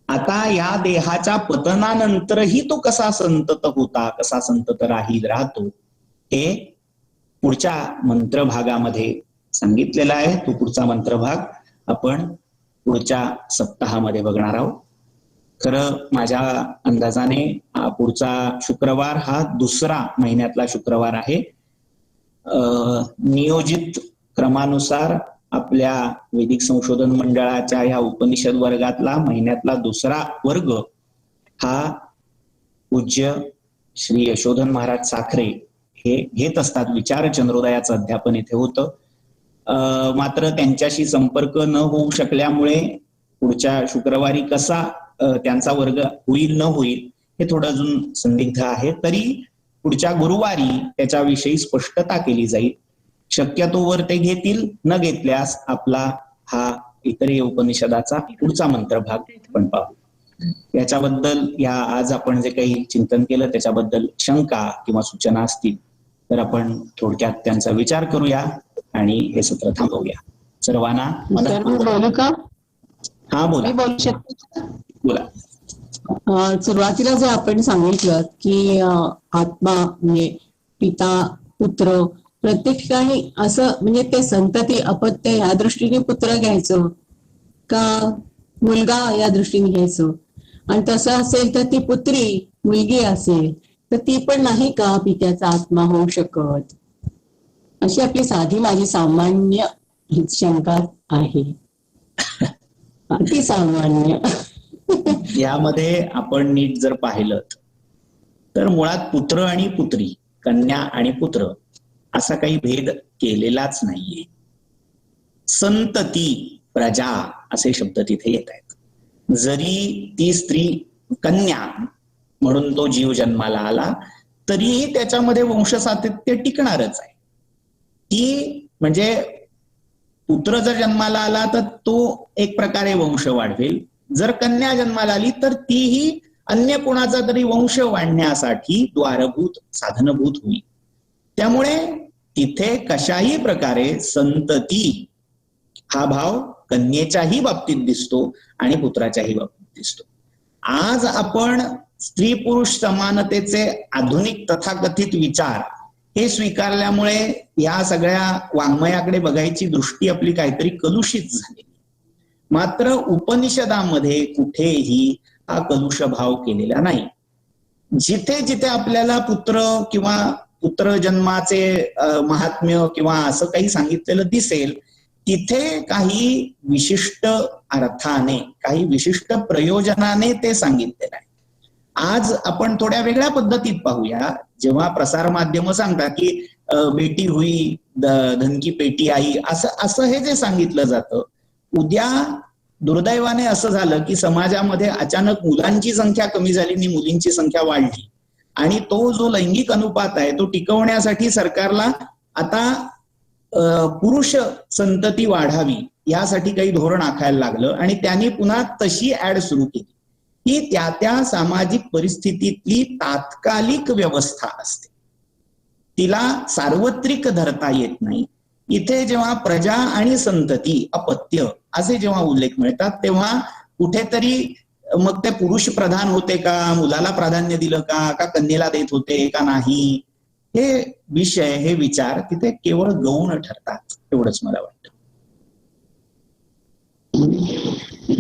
आता या देहाच्या पतनानंतरही तो कसा संतत होता, कसा संतत राहतो, हे पुढच्या मंत्रभागामध्ये सांगितलेला आहे. तो पुढचा मंत्रभाग आपण पुढच्या सप्ताहामध्ये बघणार आहोत. खरं माझ्या अंदाजाने पुढचा शुक्रवार हा दुसरा महिन्यातला शुक्रवार आहे. नियोजित क्रमानुसार आपल्या वैदिक संशोधन मंडळाच्या ह्या उपनिषद वर्गातला महिन्यातला दुसरा वर्ग हा पूज्य श्री यशोधन महाराज साखरे हे घेत असतात. विचार चंद्रोदयाचं अध्यापन इथे होतं. मात्र त्यांच्याशी संपर्क न होऊ शकल्यामुळे पुढच्या शुक्रवारी कसा त्यांचा वर्ग होईल न होईल हे थोडं अजून संदिग्ध आहे. तरी पुढच्या गुरुवारी त्याच्याविषयी स्पष्टता केली जाईल. शक्यतोवर ते घेतील, न घेतल्यास आपला हा इतरी उपनिषदाचा पुढचा मंत्रभाग आपण पाहू. याच्याबद्दल या आज आपण जे काही चिंतन केलं त्याच्याबद्दल शंका किंवा सूचना असतील तर आपण थोडक्यात त्यांचा विचार करूया आणि हे सत्र थांबवूया. सर्वांना बोलू का? हा बोला. बोलू शकतो. बोला. सुरुवातीला जे आपण सांगितलं की आत्मा म्हणजे पिता पुत्र प्रत्येक ठिकाणी असं म्हणजे ते संतती अपत्य या दृष्टीने पुत्र घ्यायचं का मुलगा या दृष्टीने घ्यायचं, आणि तसं असेल तर ती पुत्री मुलगी असेल तर ती पण नाही का पित्याचा आत्मा होऊ शकत, अशी आपली साधी माझी सामान्य शंका आहे. अति सामान्य. यामध्ये आपण नीट जर पाहिलं तर मुळात पुत्र आणि पुत्री, कन्या आणि पुत्र असा काही भेद केलेलाच नाहीये. संतती, प्रजा असे शब्द तिथे येत आहेत. जरी ती स्त्री कन्या म्हणून तो जीव जन्माला आला तरीही त्याच्यामध्ये वंश सातत्य टिकणारच आहे. ती म्हणजे पुत्र जर जन्माला आला तर तो एक प्रकारे वंश वाढवेल, जर कन्या जन्माला आली तर तीही अन्य कोणाचा तरी वंश वाढण्यासाठी द्वारभूत साधनभूत होईल. त्यामुळे तिथे कशाही प्रकारे संतती हा भाव कन्येच्याही बाबतीत दिसतो आणि पुत्राच्याही बाबतीत दिसतो. आज आपण स्त्री पुरुष समानतेचे आधुनिक तथाकथित विचार हे स्वीकारल्यामुळे या सगळ्या वाङ्मयाकडे बघायची दृष्टी आपली काहीतरी कलुषित झाली. मात्र उपनिषदामध्ये कुठेही हा कलुष भाव केलेला नाही. जिथे जिथे आपल्याला पुत्र किंवा पुत्र जन्माचे महात्म्य किंवा असं काही सांगितलेलं दिसेल, तिथे काही विशिष्ट अर्थाने, काही विशिष्ट प्रयोजनाने ते सांगितलेलं आहे. आज आपण थोड्या वेगळ्या पद्धतीत पाहूया. जेव्हा प्रसार माध्यम सांगतात की बेटी हुई धन की पेटी आई, असं हे जे सांगितलं जातं, उद्या दुर्दैवाने असं झालं की समाजामध्ये अचानक मुलांची संख्या कमी झाली आणि मुलींची संख्या वाढली, आणि तो जो लैंगिक अनुपात आहे तो टिकवण्यासाठी सरकारला आता पुरुष संतती वाढावी यासाठी काही धोरण आखायला लागलं, आणि त्यांनी पुन्हा तशी ऍड सुरू केली की त्या त्या सामाजिक परिस्थितीतली तात्कालिक व्यवस्था असते, तिला सार्वत्रिक धरता येत नाही. इथे जेव्हा प्रजा आणि संतती अपत्य असे जेव्हा उल्लेख मिळतात तेव्हा कुठेतरी मग ते पुरुष प्रधान होते का, मुलाला प्राधान्य दिलं का कन्येला देत होते का नाही, हे विषय, हे विचार तिथे केवळ गौण ठरतात, एवढंच मला वाटतं.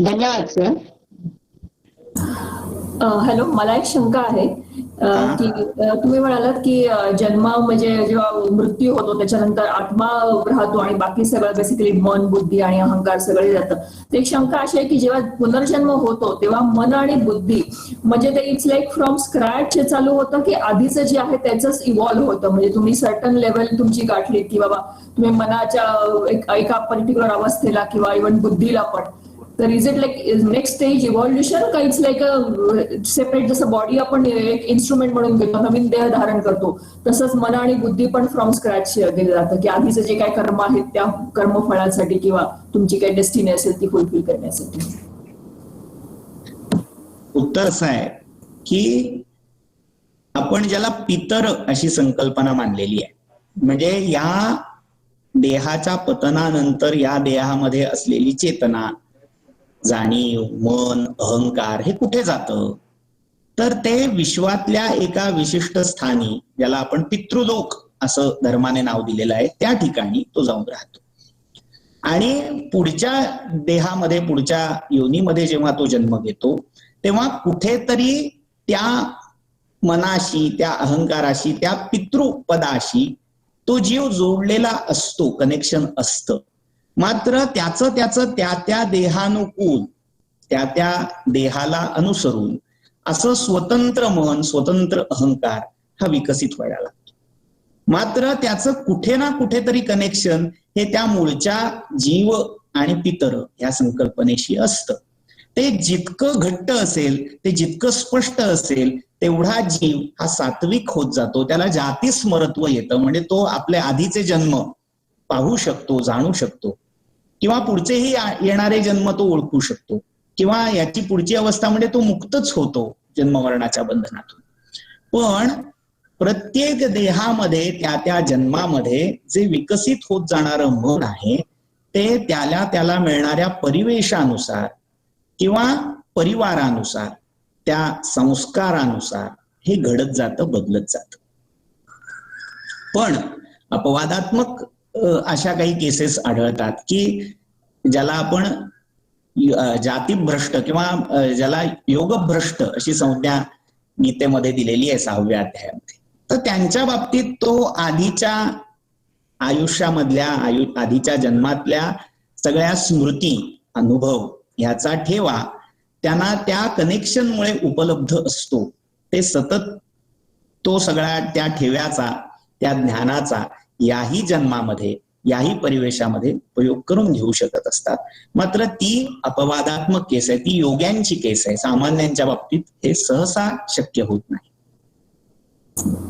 धन्यवाद सर. हॅलो, मला एक शंका आहे की तुम्ही म्हणालात की जन्म म्हणजे जेव्हा मृत्यू होतो त्याच्यानंतर आत्मा राहतो आणि बाकी सगळं बेसिकली मन, बुद्धी आणि अहंकार सगळे जातं. तर एक शंका अशी आहे की जेव्हा पुनर्जन्म होतो तेव्हा मन आणि बुद्धी म्हणजे ते इट्स लाईक फ्रॉम स्क्रॅच चालू होतं की आधीचं जे आहे त्याच इव्हॉल्व्ह होतं, म्हणजे तुम्ही सर्टन लेवल तुमची गाठली की बाबा तुम्ही मनाच्या एका पर्टिक्युलर अवस्थेला किंवा इव्हन बुद्धीला पण, तर is it like next stage evolution का इट्स लाईक सेपरेट, जसं बॉडी आपण एक इन्स्ट्रुमेंट म्हणून घेतो, नवीन देह धारण करतो, तसंच मन आणि बुद्धी पण फ्रॉम स्क्रॅच दिलं जातं की आधीचं जे काही कर्म आहेत त्या कर्मफळासाठी किंवा तुमची काही डेस्टिनी असेल ती फुलफिल करण्यासाठी? उत्तर असं आहे की आपण ज्याला पितर अशी संकल्पना मानलेली आहे, म्हणजे या देहाच्या पतनानंतर या देहामध्ये असलेली चेतना, जाणीव, मन, अहंकार हे कुठे जातं, तर ते विश्वातल्या एका विशिष्ट स्थानी, ज्याला आपण पितृलोक असं धर्माने नाव दिलेलं आहे, त्या ठिकाणी तो जाऊन राहतो. आणि पुढच्या देहामध्ये, पुढच्या योनीमध्ये जेव्हा तो जन्म घेतो तेव्हा कुठेतरी त्या मनाशी, त्या अहंकाराशी, त्या पितृपदाशी तो जीव जोडलेला असतो, कनेक्शन असतं. मात्र त्याचं त्या त्या देहानुकूल, त्या त्या देहाला अनुसरून असं स्वतंत्र मन, स्वतंत्र अहंकार हा विकसित व्हायला लागतो. मात्र त्याचं कुठे ना कुठेतरी कनेक्शन हे त्या मूळच्या जीव आणि पितर या संकल्पनेशी असतं. ते जितकं घट्ट असेल, ते जितकं स्पष्ट असेल, तेवढा जीव हा सात्विक होत जातो, त्याला जातीस्मरत्व येतं, म्हणजे तो आपले आधीचे जन्म पाहू शकतो, जाणू शकतो, किंवा पुढचेही येणारे जन्म तो ओळखू शकतो, किंवा याची पुढची अवस्था म्हणजे तो मुक्तच होतो जन्ममरणाच्या बंधनातून. पण प्रत्येक देहामध्ये, त्या त्या जन्मामध्ये जे विकसित होत जाणारं मन आहे ते त्याला मिळणाऱ्या परिवेशानुसार किंवा परिवारानुसार, त्या संस्कारानुसार हे घडत जातं, बदलत जातं. पण अपवादात्मक अशा काही केसेस आढळतात की ज्याला आपण जातीभ्रष्ट किंवा ज्याला योगभ्रष्ट अशी संज्ञा गीतेमध्ये दिलेली आहे 6व्या अध्यायामध्ये. तर त्यांच्या बाबतीत तो आधीच्या आयुष्यामधल्या, आधीच्या जन्मातल्या सगळ्या स्मृती, अनुभव ह्याचा ठेवा त्यांना त्या कनेक्शनमुळे उपलब्ध असतो. ते सतत तो सगळ्या त्या ठेव्याचा, त्या ज्ञानाचा याही जन्मामध्ये, याही परिवेशामध्ये उपयोग करून घेऊ शकत असतात. मात्र ती अपवादात्मक केस आहे, ती योग्यांची केस आहे. सामान्यांच्या बाबतीत हे सहसा शक्य होत नाही.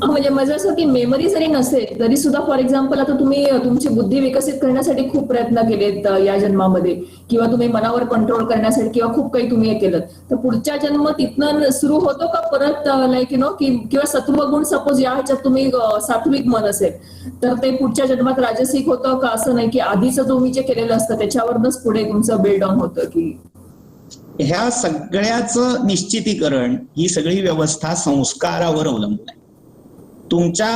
म्हणजे माझं असं की मेमरी जरी नसेल तरी सुद्धा, फॉर एक्झाम्पल आता तुम्ही तुमची बुद्धी विकसित करण्यासाठी खूप प्रयत्न केलेत या जन्मामध्ये, किंवा तुम्ही मनावर कंट्रोल करण्यासाठी किंवा खूप काही तुम्ही हे केलं, तर पुढच्या जन्म तिथनं सुरू होतो का परत लाईक की किंवा सत्वगुण सपोज या ह्याच्यात तुम्ही सात्विक मन असेल तर ते पुढच्या जन्मात राजसिक होतं का? असं नाही की आधीचं तुम्ही जे केलेलं असतं त्याच्यावरच पुढे तुमचं बिल्ड ऑन होतं की? ह्या सगळ्याचं निश्चितीकरण, ही सगळी व्यवस्था संस्कारावर अवलंबून आहे. तुमच्या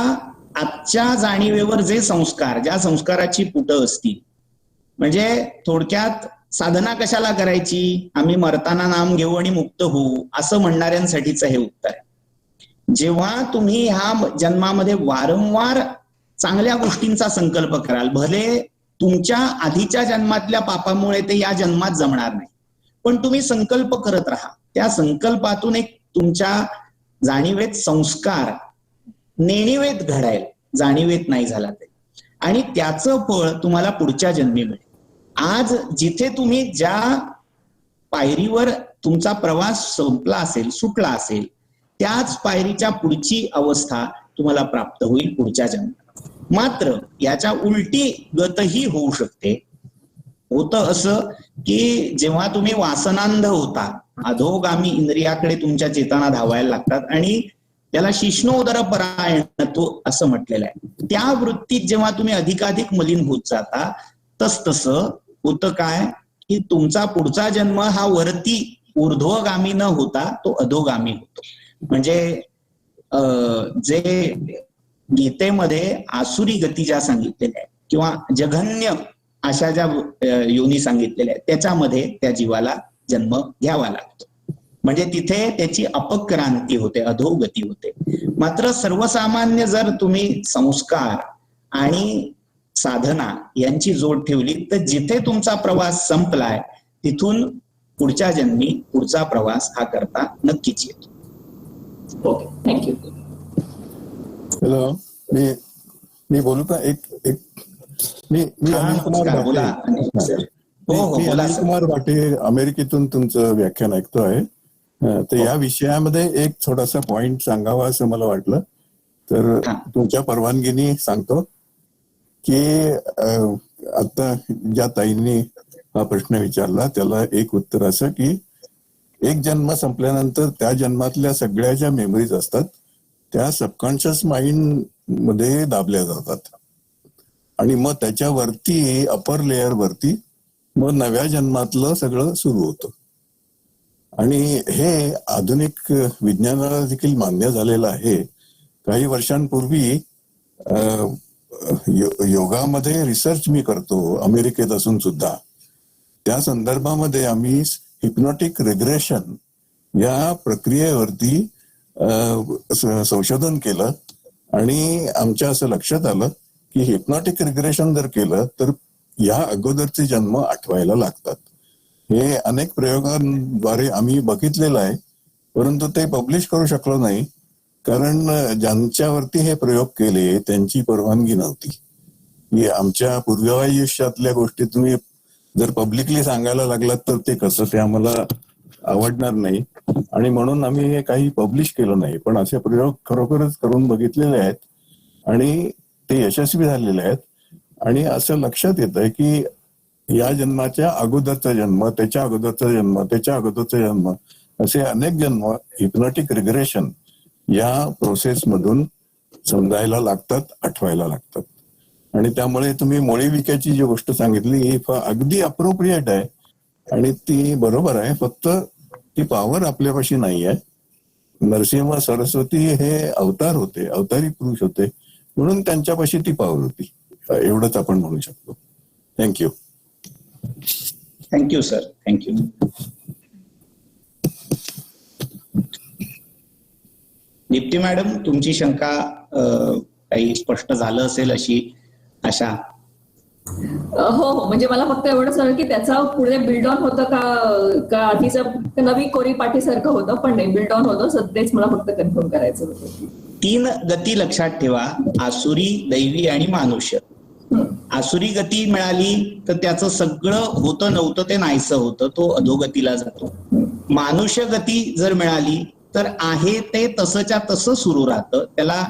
आजच्या जाणीवेवर जे संस्कार, ज्या संस्काराची पुटं असतील, म्हणजे थोडक्यात साधना कशाला करायची, आम्ही मरताना नाम घेऊ आणि मुक्त होऊ, असं म्हणणाऱ्यांसाठीचं हे उत्तर आहे. जेव्हा तुम्ही ह्या जन्मामध्ये वारंवार चांगल्या गोष्टींचा संकल्प कराल, भले तुमच्या आधीच्या जन्मातल्या पापामुळे ते या जन्मात जमणार नाही, पण तुम्ही संकल्प करत राहा. त्या संकल्पातून एक तुमच्या जाणीवेत संस्कार नेणिवेत घडायल, जाणीवेत नाही झाला ते, आणि त्याचं फळ तुम्हाला पुढच्या जन्मी मिळेल. आज जिथे तुम्ही ज्या पायरीवर तुमचा प्रवास संपला असेल, सुटला असेल, त्याच पायरीच्या पुढची अवस्था तुम्हाला प्राप्त होईल पुढच्या जन्मात. मात्र याच्या उलटी गतही होऊ शकते. होतं असं की जेव्हा तुम्ही वासनांध होता, अधोगामी इंद्रियाकडे तुमच्या चेतना धावायला लागतात, आणि त्याला शिष्णोदर परायणत्व असं म्हटलेलं आहे. त्या वृत्तीत जेव्हा तुम्ही अधिकाधिक मलिन होत जाता, तसतसं होतं काय की तुमचा पुढचा जन्म हा वरती ऊर्ध्वगामी न होता तो अधोगामी होतो. म्हणजे जे गीतेमध्ये आसुरी गती ज्या सांगितलेल्या आहेत किंवा जघन्य अशा ज्या योनी सांगितलेल्या आहेत, त्याच्यामध्ये त्या जीवाला जन्म घ्यावा लागतो. म्हणजे तिथे त्याची अपक्रांती होते, अधोगती होते. मात्र सर्वसामान्य जर तुम्ही संस्कार आणि साधना यांची जोड ठेवली तर जिथे तुमचा प्रवास संपलाय तिथून पुढच्या जन्मी पुढचा प्रवास हा करता नक्कीच येतो. Okay, thank you. हॅलो, मी बोलू का? मी अनिल कुमार भाटे. मी अनिल कुमार भाटे अमेरिकेतून तुमचं व्याख्यान ऐकतो आहे. तर या विषयामध्ये एक थोडासा पॉइंट सांगावा असं मला वाटलं, तर तुमच्या परवानगीने सांगतो की आता ज्या ताईंनी हा प्रश्न विचारला त्याला एक उत्तर असं की एक जन्म संपल्यानंतर त्या जन्मातल्या सगळ्या ज्या मेमरीज असतात त्या सबकॉन्शियस माइंड मध्ये दाबल्या जातात, आणि मग त्याच्यावरती अपर लेअर वरती मग नव्या जन्मातलं सगळं सुरू होतं. आणि हे आधुनिक विज्ञानाला देखील मान्य झालेलं आहे. काही वर्षांपूर्वी योगामध्ये रिसर्च मी करतो अमेरिकेत असून सुद्धा, त्या संदर्भामध्ये आम्ही हिप्नॉटिक रिग्रेशन या प्रक्रियेवरती संशोधन केलं, आणि आमच्या असं लक्षात आलं की हिप्नॉटिक रिग्रेशन जर केलं तर या अगोदरचे जन्म आठवायला लागतात. हे अनेक प्रयोगांद्वारे आम्ही बघितलेलं आहे, परंतु ते पब्लिश करू शकलो नाही, कारण ज्यांच्यावरती हे प्रयोग केले त्यांची परवानगी नव्हती. की आमच्या पूर्वायुष्यातल्या गोष्टी तुम्ही जर पब्लिकली सांगायला लागलात तर ते कसं, ते आम्हाला आवडणार नाही, आणि म्हणून आम्ही हे काही पब्लिश केलं नाही. पण असे प्रयोग खरोखरच करून बघितलेले आहेत आणि ते यशस्वी झालेले आहेत. आणि असं लक्षात येत आहे की या जन्माच्या अगोदरचा जन्म, त्याच्या अगोदरचा जन्म, त्याच्या अगोदरचा जन्म, असे अनेक जन्म हिप्नॉटिक रिग्रेशन या प्रोसेसमधून समजायला लागतात, आठवायला लागतात. आणि त्यामुळे तुम्ही मोळी विक्याची जी गोष्ट सांगितली ही अगदी अप्रोप्रिएट आहे आणि ती बरोबर आहे. फक्त ती पॉवर आपल्यापाशी नाही आहे. नरसिंह सरस्वती हे अवतार होते, अवतारी पुरुष होते, म्हणून त्यांच्यापाशी ती पॉवर होती. एवढंच आपण म्हणू शकतो. Thank you. Thank you sir, thank you. Deepti madam, तुमची शंका काही स्पष्ट झालं असेल अशी आशा. हो, म्हणजे मला फक्त एवढंच झालं की त्याचा पुढे बिल्ड ऑन होतं का आधीचं नवी कोरी पाठीसारखं होतं, पण नाही, बिल्ड ऑन होतं. सध्याच मला फक्त कन्फर्म करायचं होतं. 3 गती लक्षात ठेवा, आसुरी, दैवी आणि मानुष्य. आसुरी गती मिळाली तर त्याचं सगळं होतं नव्हतं ते नाहीसं होतं, तो अधोगतीला जातो. मानुष्य गती जर मिळाली तर आहे ते तसंच्या तसं सुरू राहतं, त्याला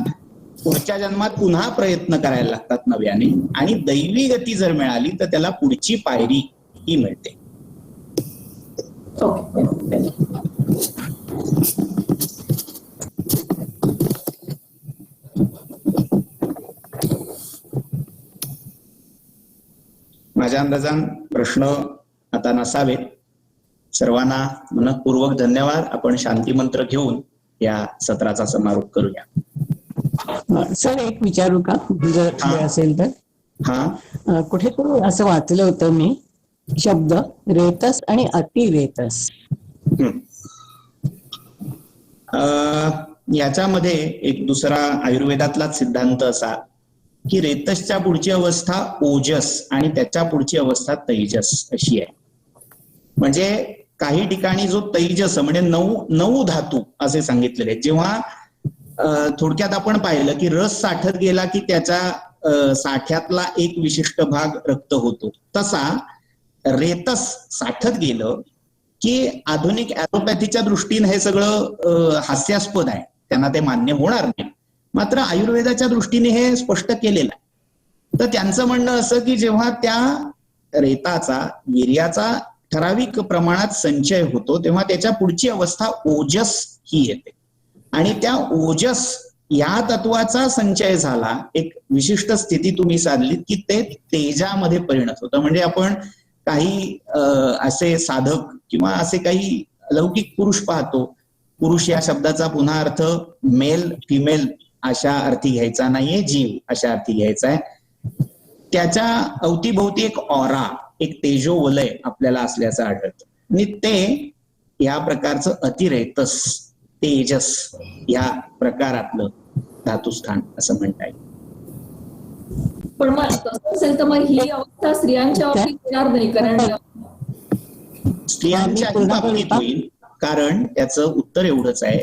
पुढच्या जन्मात पुन्हा प्रयत्न करायला लागतात नव्याने. आणि दैवी गती जर मिळाली तर त्याला पुढची पायरी ही मिळते. माझ्या अंदाजान प्रश्न आता नसावेत. सर्वांना मनःपूर्वक धन्यवाद. आपण शांती मंत्र घेऊन या सत्राचा समारोप करूया. सर एक विचारू का जर हा. वेळ असेल तर? हा. कुठेतरी असं वाचलं होतं मी शब्द रेतस आणि अतिरेतस. याच्यामध्ये एक दुसरा आयुर्वेदातलाच सिद्धांत असा की रेतसच्या पुढची अवस्था ओजस आणि त्याच्या पुढची अवस्था तैजस अशी आहे. म्हणजे काही ठिकाणी जो तैजस म्हणजे 9 धातू असे सांगितलेले आहेत. जेव्हा थोडक्यात आपण पाहिलं की रस साठत गेला की त्याच्या साठ्यातला एक विशिष्ट भाग रक्त होतो, तसा रेतस साठत गेलं की आधुनिक ऍलोपॅथीच्या दृष्टीने हे सगळं हास्यास्पद आहे, त्यांना ते मान्य होणार नाही. मात्र आयुर्वेदाच्या दृष्टीने हे स्पष्ट केलेलं आहे. तर त्यांचं म्हणणं असं की जेव्हा त्या रेताचा वीर्याचा ठराविक प्रमाणात संचय होतो तेव्हा त्याच्या पुढची अवस्था ओजस ही येते आणि त्या ओजस या तत्वाचा संचय झाला, एक विशिष्ट स्थिती तुम्ही साधलीत की ते तेजामध्ये परिणत होतं. म्हणजे आपण काही असे साधक किंवा असे काही लौकिक पुरुष पाहतो. पुरुष या शब्दाचा पुन्हा अर्थ मेल फिमेल अशा अर्थी घ्यायचा नाहीये, जीव अशा अर्थी घ्यायचा आहे. त्याच्या अवतीभोवती एक ऑरा, एक तेजोवलय आपल्याला असल्याचं आढळतं आणि ते या प्रकारचं अतिरेतस तेजस या प्रकारातलं धातुस्थान असं म्हणता येईल. पण मग तसं असेल तर मग ही अवस्था स्त्रियांच्या बाबतीत येणार नाही, कारण स्त्रियांच्याही बाबतीत होईल. कारण त्याचं उत्तर एवढंच आहे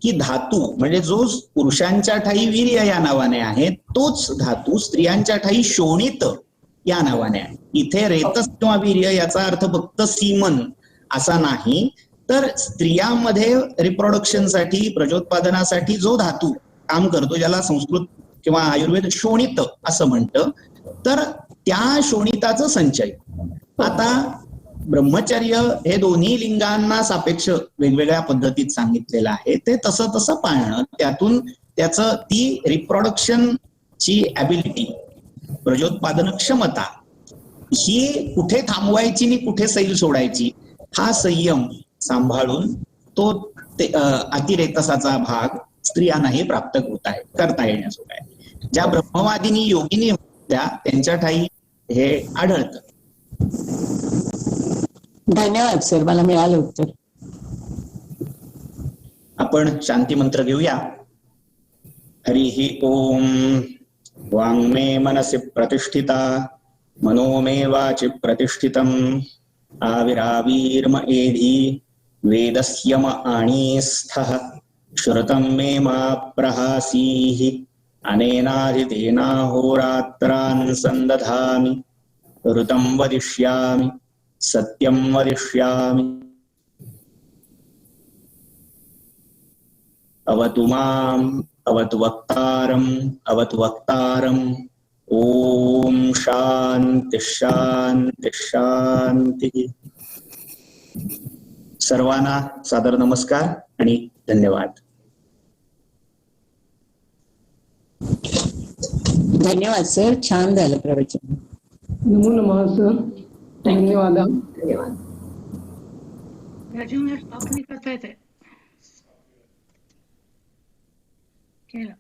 की धातू म्हणजे जो पुरुषांच्या ठायी वीर्य या नावाने आहे तोच धातू स्त्रियांच्या ठायी शोणित या नावाने आहे. इथे रेतस किंवा वीर्य याचा अर्थ फक्त सीमन असा नाही, तर स्त्रियांमध्ये रिप्रोडक्शनसाठी प्रजोत्पादनासाठी जो धातू काम करतो, ज्याला संस्कृत किंवा आयुर्वेद शोणित असं म्हणतं, तर त्या शोणिताचं संचय. आता ब्रह्मचर्य हे दोन्ही लिंगांना सापेक्ष वेगवेगळ्या पद्धतीत सांगितलेलं आहे. ते तसं तसं पाळणं, त्यातून त्याचं ती रिप्रोडक्शनची ॲबिलिटी, प्रजोत्पादन क्षमता ही कुठे थांबवायची आणि कुठे सैल सोडायची हा संयम सांभाळून तो अतिरेतसाचा भाग स्त्रियांनाही प्राप्त करता येण्याजोगा आहे. ज्या ब्रह्मवादिनी योगिनी होत्या त्यांच्या ठायी हे आढळतं. धन्यवाद सर, मला मिळालं उत्तर. आपण शांती मंत्र घेऊया. हरिः ओम. वाङ्मे मनसि प्रतिष्ठिता मनो मे वाचि प्रतिष्ठितम् आविरावीर्म एधि वेदस्यम आणीस्थः श्रुतं मे मा प्रहासीः अनेनाधितेनाहोरात्रान् सन्दधामि ऋतं वदिष्यामि सत्यं वदिष्यामि. अवतु माम् अवतु वक्तारम्. ओम शांती शांती शांती. सर्वांना सादर नमस्कार आणि धन्यवाद. धन्यवाद सर, छान झालं प्रवचन. नमो नमः सर, धन्यवाद. धन्यवाद. राजू, स्टॉप नाही करता येते केलं.